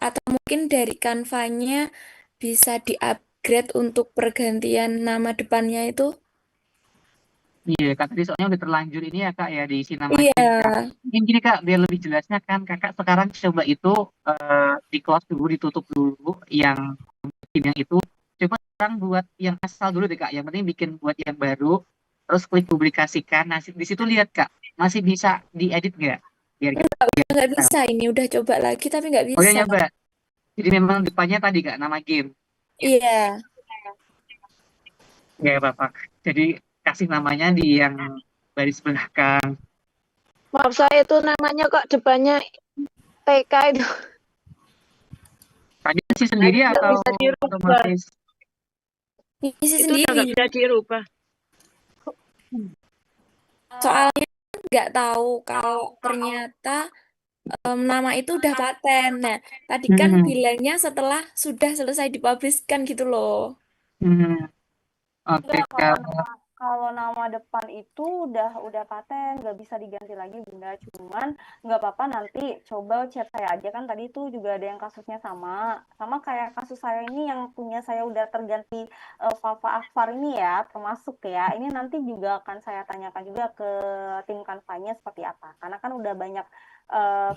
S14: Atau mungkin dari Canva-nya bisa di-upgrade untuk pergantian nama depannya itu?
S3: Iya, Kak, tadi soalnya udah terlanjur ini ya Kak ya diisi nama
S14: Iya.
S3: Mungkin gini Kak, biar lebih jelasnya kan Kakak sekarang coba itu di close dulu, ditutup dulu yang itu. Coba sekarang buat yang asal dulu deh Kak. Yang penting bikin buat yang baru, terus klik publikasikan. Nah, di situ lihat Kak, masih bisa diedit nggak? Biar
S14: Nggak bisa ini, udah coba lagi tapi nggak
S3: Oh ya
S14: bisa.
S3: nyoba. Jadi memang depannya tadi Kak, nama game.
S14: Iya.
S3: Ya Bapak. Jadi kasih namanya di yang baris belakang.
S9: Maaf saya itu namanya kok depannya TK itu.
S3: Tadi isi sendiri
S9: Nggak
S3: atau
S9: bisa dirubah.
S3: otomatis?
S14: Isi
S9: Itu udah nggak
S14: sendiri.
S9: bisa dirubah.
S14: Soalnya nggak tahu kalau ternyata nama itu udah paten. Nah, tadi kan bilangnya setelah sudah selesai dipublishkan gitu loh.
S3: Oke
S6: Enggak,
S3: Kak.
S6: kalau nama depan itu udah paten, nggak bisa diganti lagi Bunda. Cuman nggak apa-apa, nanti coba chat saya aja, kan tadi tuh juga ada yang kasusnya sama kayak kasus saya ini yang punya saya udah terganti Fafa Akfar ini ya, termasuk ya. Ini nanti juga akan saya tanyakan juga ke tim Canva-nya seperti apa. Karena kan udah banyak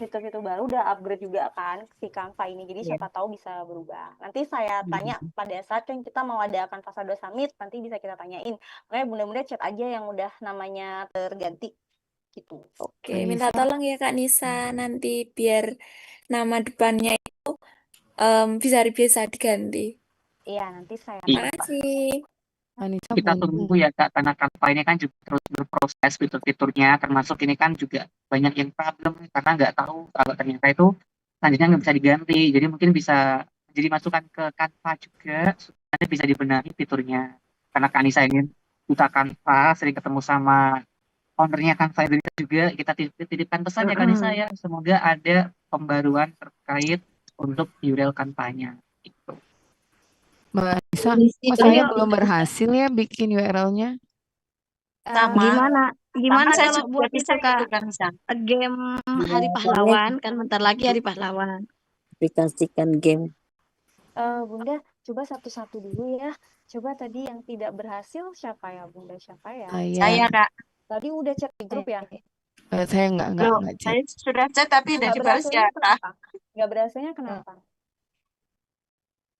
S6: fitur-fitur baru, udah upgrade juga kan si Canva ini. Jadi siapa tahu bisa berubah. Nanti saya tanya pada saat yang kita mau adakan Fasa 2 Summit, nanti bisa kita tanyain. Makanya bunda-bunda chat aja yang udah namanya terganti gitu.
S14: Oke, minta tolong ya Kak Nisa nanti biar nama depannya itu bisa diganti.
S6: Iya, nanti saya
S14: Makasih.
S3: Kita tunggu ya Kak, karena Canva ini kan juga terus berproses fitur-fiturnya, termasuk ini kan juga banyak yang problem karena nggak tahu kalau ternyata itu selanjutnya nggak bisa diganti. Jadi mungkin bisa jadi masukan ke Canva juga supaya bisa dibenahi fiturnya. Karena Kak Anissa ingin buka Canva, sering ketemu sama ownernya Canva Indonesia juga, kita titipkan pesan ya Kak Anissa ya, semoga ada pembaruan terkait untuk URL Canva-nya. Gitu.
S20: Mbak Nisa,
S7: Misi
S20: kok saya
S7: dulu.
S20: belum berhasil ya bikin URL-nya?
S4: Gimana
S5: Sama
S4: saya
S5: kalau
S4: buat
S5: buat
S4: itu
S5: saya
S4: Kak,
S5: gitu kan bisa.
S4: game Hari
S10: Biasanya
S4: Pahlawan kan bentar lagi Hari Pahlawan.
S10: aplikasikan game.
S14: Bunda, coba satu-satu dulu ya. Coba tadi yang tidak berhasil siapa ya, Bunda? Siapa ya?
S5: Saya, Kak.
S14: Tadi udah chat di grup ya?
S20: Saya nggak
S5: Loh,
S20: chat.
S5: saya sudah chat tapi udah
S14: Nggak
S5: dibalas
S14: berhasilnya
S5: ya, Kak.
S14: kenapa? Nggak berhasilnya kenapa?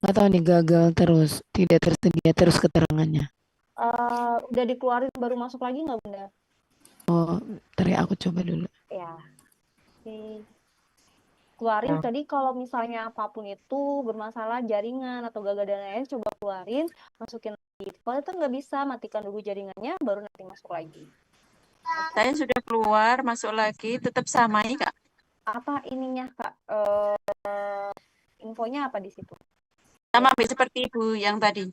S20: Nggak tahu nih, gagal terus, tidak tersedia terus keterangannya.
S14: Udah dikeluarin baru masuk lagi nggak Bunda?
S20: Oh, ntar ya aku coba dulu.
S14: Ya. Oke. Keluarin tadi kalau misalnya apapun itu bermasalah jaringan atau gagal dan lain-lain, coba keluarin, masukin lagi. Kalau itu nggak bisa, matikan dulu jaringannya, baru nanti masuk lagi.
S5: Saya sudah keluar, masuk lagi, tetap sama ini, Kak.
S14: Apa ininya Kak? Infonya apa di situ?
S5: Sama seperti Ibu yang tadi.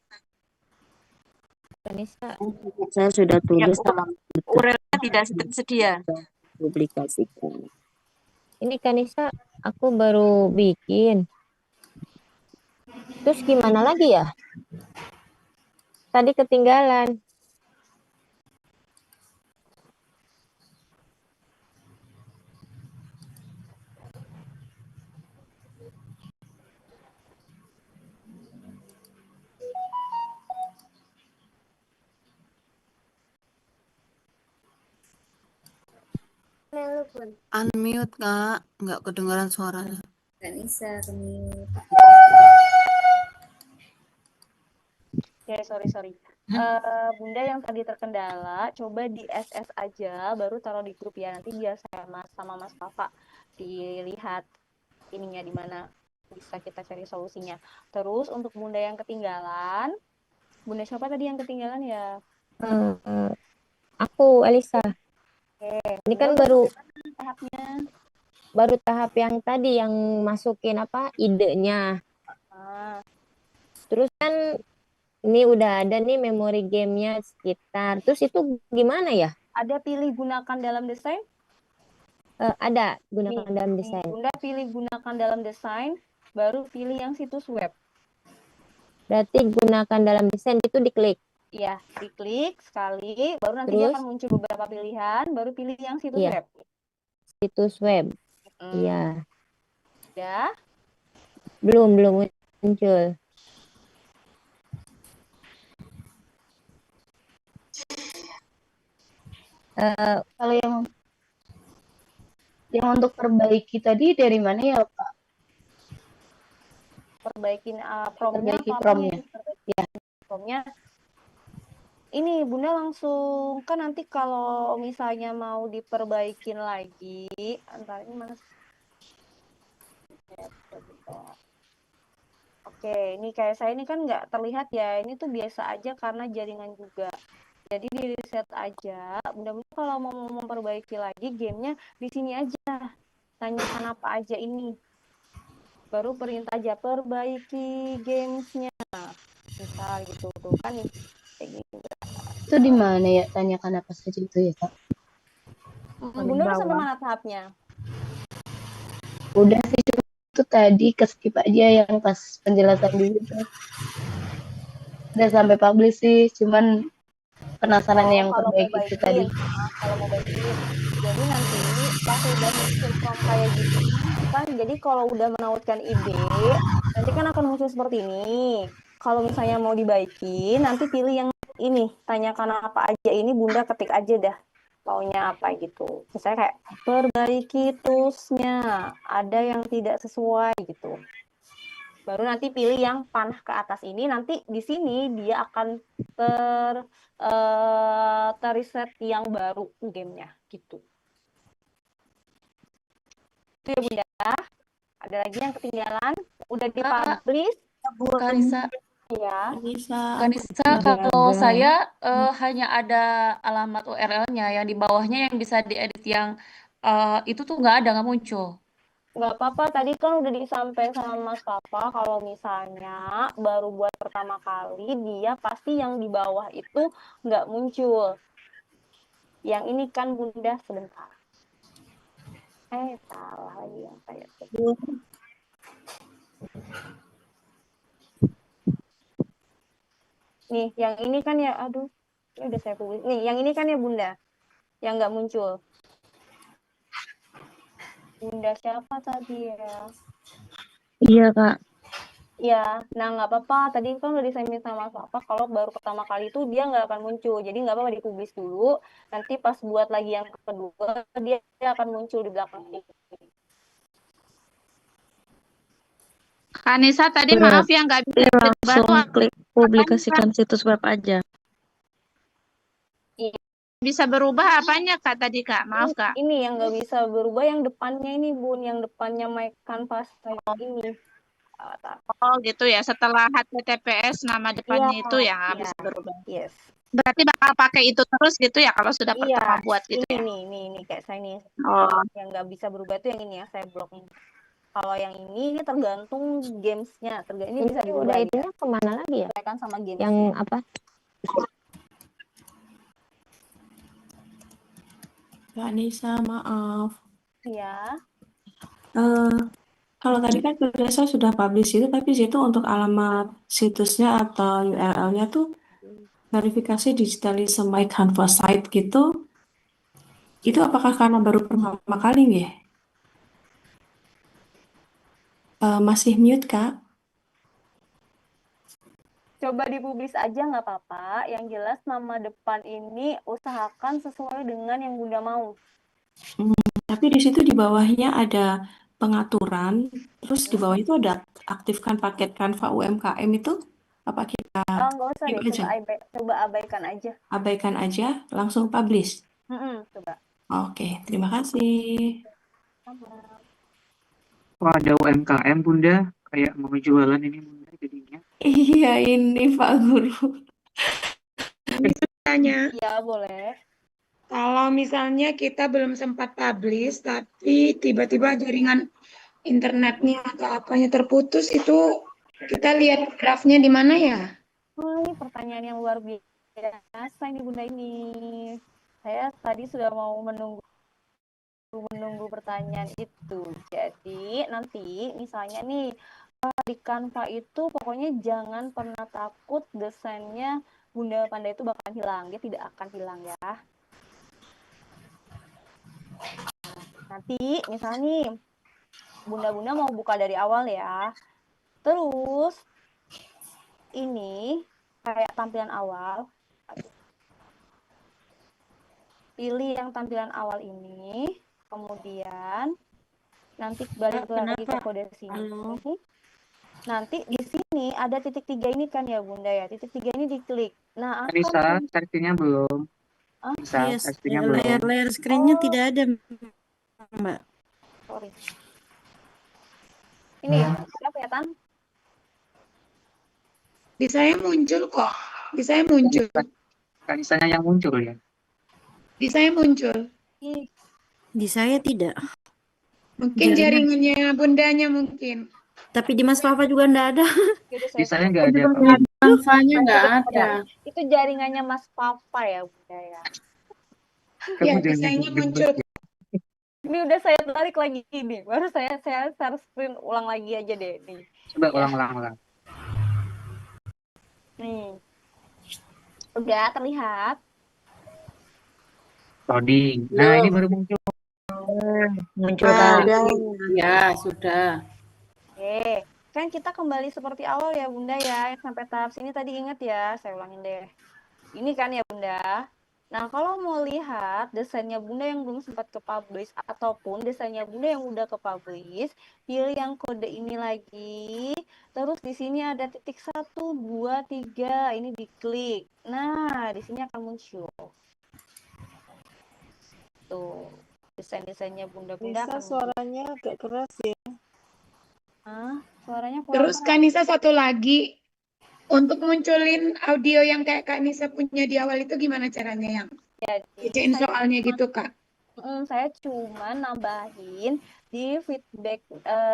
S14: Kanisa.
S10: Saya sudah tulis sama
S5: URL-nya tidak tersedia.
S10: publikasikan.
S21: Ini Kanisa, aku baru bikin. Terus gimana lagi ya? Tadi ketinggalan.
S16: Unmute, Kak. Nggak kedengaran suaranya.
S19: Nggak bisa, unmute.
S14: Oke, sorry. Bunda yang tadi terkendala, coba di SS aja, baru taruh di grup ya. Nanti biar saya sama Mas Papa dilihat ininya di mana bisa kita cari solusinya. Terus untuk Bunda yang ketinggalan, Bunda siapa tadi yang ketinggalan ya?
S21: Aku, Elisa.
S14: Oke,
S21: Ini kan
S14: Bunda
S21: baru
S14: tahapnya.
S21: baru tahap yang tadi yang masukin apa idenya. Terus kan ini udah ada nih memori gamenya sekitar. Terus itu gimana ya?
S14: Ada pilih gunakan dalam desain?
S21: Ada gunakan dalam desain.
S14: Bunda pilih gunakan dalam desain, baru pilih yang situs web.
S21: Berarti gunakan dalam desain itu diklik.
S14: Iya, diklik sekali, baru nanti dia
S21: Terus?
S14: akan muncul beberapa pilihan, baru pilih yang situs
S21: Iya.
S14: web.
S21: Situs web. Iya.
S14: Udah?
S21: Belum muncul.
S7: Kalau yang untuk perbaiki tadi dari mana ya, Pak?
S14: Perbaikin promnya
S7: Perbaiki
S14: apa
S7: promnya.
S14: ya? Promnya. Ini Bunda langsung kan nanti kalau misalnya mau diperbaikin lagi, antar ini mana? Oke, ini kayak saya ini kan nggak terlihat ya. Ini tuh biasa aja karena jaringan juga. Jadi di reset aja. Bunda-bunda kalau mau memperbaiki lagi gamenya di sini aja. Tanyakan apa aja ini. Baru perintah aja perbaiki gamesnya. Misal gitu tuh kan nih. Kayak gitu.
S7: Itu di mana ya? Tanyakan apa saja itu ya, Kak?
S14: Bunda udah sampai mana tahapnya?
S7: Udah sih, cuma itu tadi keskip aja yang pas penjelasan dulu tuh. Udah sampai publish sih, cuman penasaran yang
S14: Kalau mau
S7: perbaiki itu tadi.
S14: kalau mau baikin, jadi nanti pas udah muncul from kayak gitu kan, jadi kalau udah menautkan ide, nanti kan akan muncul seperti ini. Kalau misalnya mau dibaikin, nanti pilih yang ini, tanyakan apa aja ini, Bunda ketik aja dah maunya apa gitu. Misalnya kayak perbaiki toolsnya, ada yang tidak sesuai gitu. Baru nanti pilih yang panah ke atas ini, nanti di sini dia akan terreset yang baru gamenya gitu. Itu ya Bunda. Ada lagi yang ketinggalan? Udah dipublish?
S22: Kanisa.
S14: Ya.
S22: Kanisa, kalau saya hanya ada alamat URL-nya, yang di bawahnya yang bisa diedit yang itu tuh nggak muncul.
S6: Nggak apa-apa, tadi kan udah disampaikan sama Mas Papa kalau misalnya baru buat pertama kali dia pasti yang di bawah itu nggak muncul. Yang ini kan Bunda sebentar. Salah lagi yang saya sebut. Nih, yang ini kan ya, aduh, ini udah saya tulis. Nih, yang ini kan ya Bunda, yang nggak muncul. Bunda siapa tadi ya?
S21: Iya, Kak.
S6: Ya, nah nggak apa-apa. Tadi kan udah disampaikan sama Mas Papa kalau baru pertama kali itu dia nggak akan muncul. Jadi nggak apa-apa dipublis dulu. Nanti pas buat lagi yang kedua, dia akan muncul di belakang ini.
S2: Kanisa tadi maaf ya nggak bisa
S21: Langsung
S2: berubah tuh
S21: klik publikasikan situs web aja.
S6: Iya.
S2: bisa berubah apanya Kak tadi Kak? Maaf Kak.
S6: Ini yang nggak bisa berubah yang depannya ini Bun, yang depannya My Canvas ini.
S2: Oh gitu ya, setelah HTTPS nama depannya
S6: Iya,
S2: itu ya nggak
S6: iya.
S2: bisa berubah.
S6: Yes.
S2: Berarti bakal pakai itu terus gitu ya kalau sudah
S6: Iya,
S2: pertama buat gitu ya?
S6: ini kayak saya nih.
S2: Oh.
S6: Yang nggak bisa berubah itu yang ini ya, saya blok ini. Kalau yang ini tergantung gamesnya, ini bisa diubah.
S21: Udah itunya kemana lagi ya?
S6: Kan sama games.
S21: Yang apa?
S8: Kak Nisa, maaf.
S6: Iya.
S8: Kalau tadi kan saya sudah publish itu, tapi situ untuk alamat situsnya atau URL-nya tuh verifikasi digitalism My Canvas site gitu. Itu apakah karena baru pertama kali ya? Masih mute, Kak?
S6: Coba dipublis aja nggak apa-apa. Yang jelas nama depan ini usahakan sesuai dengan yang Bunda mau.
S8: Tapi di situ di bawahnya ada pengaturan, terus di bawah itu ada aktifkan paket Canva UMKM itu, apa kita
S6: Nggak usah deh,
S8: aja?
S6: coba abaikan aja.
S8: Abaikan aja, langsung publish.
S6: Coba.
S8: Oke, terima kasih.
S3: Wah, ada UMKM Bunda, kayak mau jualan ini Bunda jadinya.
S8: Iya, ini Pak Guru.
S23: Bisa tanya,
S6: Iya, boleh.
S23: kalau misalnya kita belum sempat publish, tapi tiba-tiba jaringan internetnya atau apanya terputus, itu kita lihat draftnya di mana ya?
S6: Oh, ini pertanyaan yang luar biasa ini Bunda ini. Saya tadi sudah mau menunggu pertanyaan itu. Jadi nanti misalnya nih di Canva itu pokoknya jangan pernah takut desainnya Bunda Panda itu bakal hilang. Dia tidak akan hilang ya. Nanti misalnya nih Bunda-Bunda mau buka dari awal ya. Terus ini kayak tampilan awal. Pilih yang tampilan awal ini, kemudian nanti balik lagi ke kode sini. Nanti di sini ada titik 3 ini kan ya Bunda ya. Titik 3 ini diklik. Nah,
S3: Kanisa, searchingnya belum. Bisa,
S12: Yes,
S3: searchingnya belum.
S12: layar screen-nya tidak ada, Mbak.
S6: Sorry. Ini sudah kelihatan?
S23: Di saya muncul kok. Di saya muncul.
S3: Kanisanya yang muncul ya.
S23: Di saya muncul.
S12: Di saya tidak.
S23: Mungkin jaringannya bundanya mungkin.
S12: Tapi di Mas Fafa juga enggak ada.
S3: Di saya nggak ada.
S23: Canvanya nggak ada.
S6: Itu jaringannya Mas Papa ya Bunda ya.
S23: Ya, desainnya muncul.
S6: Ini udah saya tarik lagi ini. Baru saya share screen ulang lagi aja deh nih.
S3: Coba ulang.
S6: Nih. Udah terlihat.
S3: Loading. Nah, ini baru muncul.
S21: Muncul Kak.
S23: Ya, sudah.
S6: Oke, kan kita kembali seperti awal ya Bunda ya. Sampai tahap sini tadi ingat ya, saya ulangin deh. Ini kan ya Bunda. Nah, kalau mau lihat desainnya Bunda yang belum sempat ke-publish ataupun desainnya Bunda yang udah ke-publish, pilih yang kode ini lagi. Terus di sini ada titik 1, 2, 3, ini diklik. Nah, di sini akan muncul. Tuh, desain-desainnya Bunda-Bunda
S9: Bisa suaranya agak keras ya.
S6: Suaranya kurang
S23: Terus Kak Nisa satu lagi, untuk munculin audio yang kayak Kak Nisa punya di awal itu gimana caranya yang?
S6: Jadi
S23: Bacain soalnya gitu Kak.
S6: Saya cuma nambahin di feedback,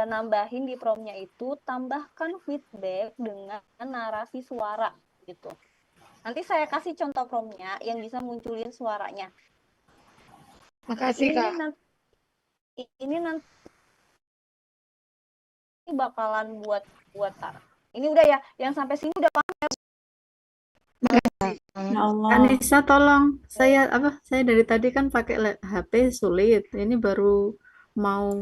S6: nambahin di promnya itu tambahkan feedback dengan narasi suara gitu. Nanti saya kasih contoh promnya yang bisa munculin suaranya.
S23: Makasih, Kak.
S6: Ini nanti bakalan buat tar. Ini udah ya, yang sampai sini udah paham ya?
S8: Ya Allah.
S1: Anissa, tolong saya dari tadi kan pakai HP sulit. Ini baru mau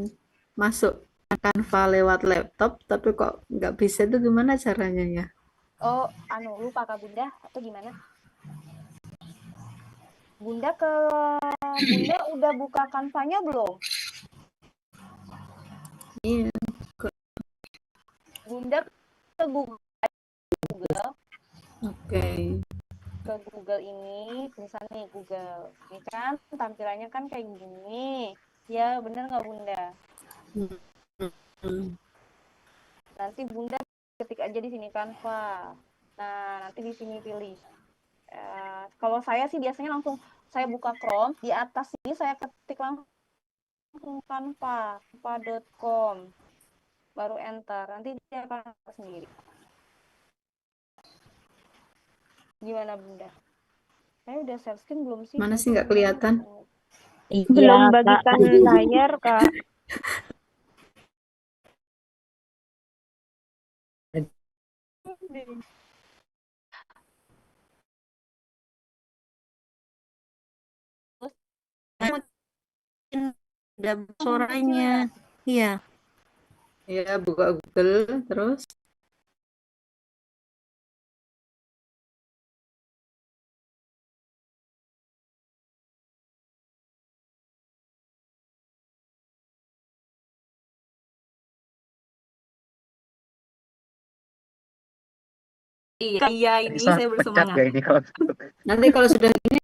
S1: masuk Canva lewat laptop, tapi kok nggak bisa, itu gimana caranya ya?
S6: Oh, lupa Kak Bunda atau gimana? Bunda udah buka Canva-nya belum?
S1: Iya.
S6: Bunda ke Google.
S1: Oke.
S6: Ke Google ini, misalnya nih Google, ini kan tampilannya kan kayak gini. Ya, bener nggak Bunda? Nanti Bunda ketik aja di sini Canva. Nah, nanti di sini pilih. Kalau saya sih biasanya langsung saya buka Chrome, di atas sini saya ketik langsung canva.com, baru enter, nanti dia akan sendiri. Gimana Bunda? Saya udah share screen belum sih?
S1: Mana sih nggak kelihatan?
S21: Belum
S1: Iya,
S21: bagikan layar, Kak.
S1: Ada suaranya. Iya. Ya, buka Google terus. Iya, ini
S3: Bisa
S1: saya
S3: pecat
S1: bersemangat.
S3: gak ini kalau
S1: Nanti kalau sudah gini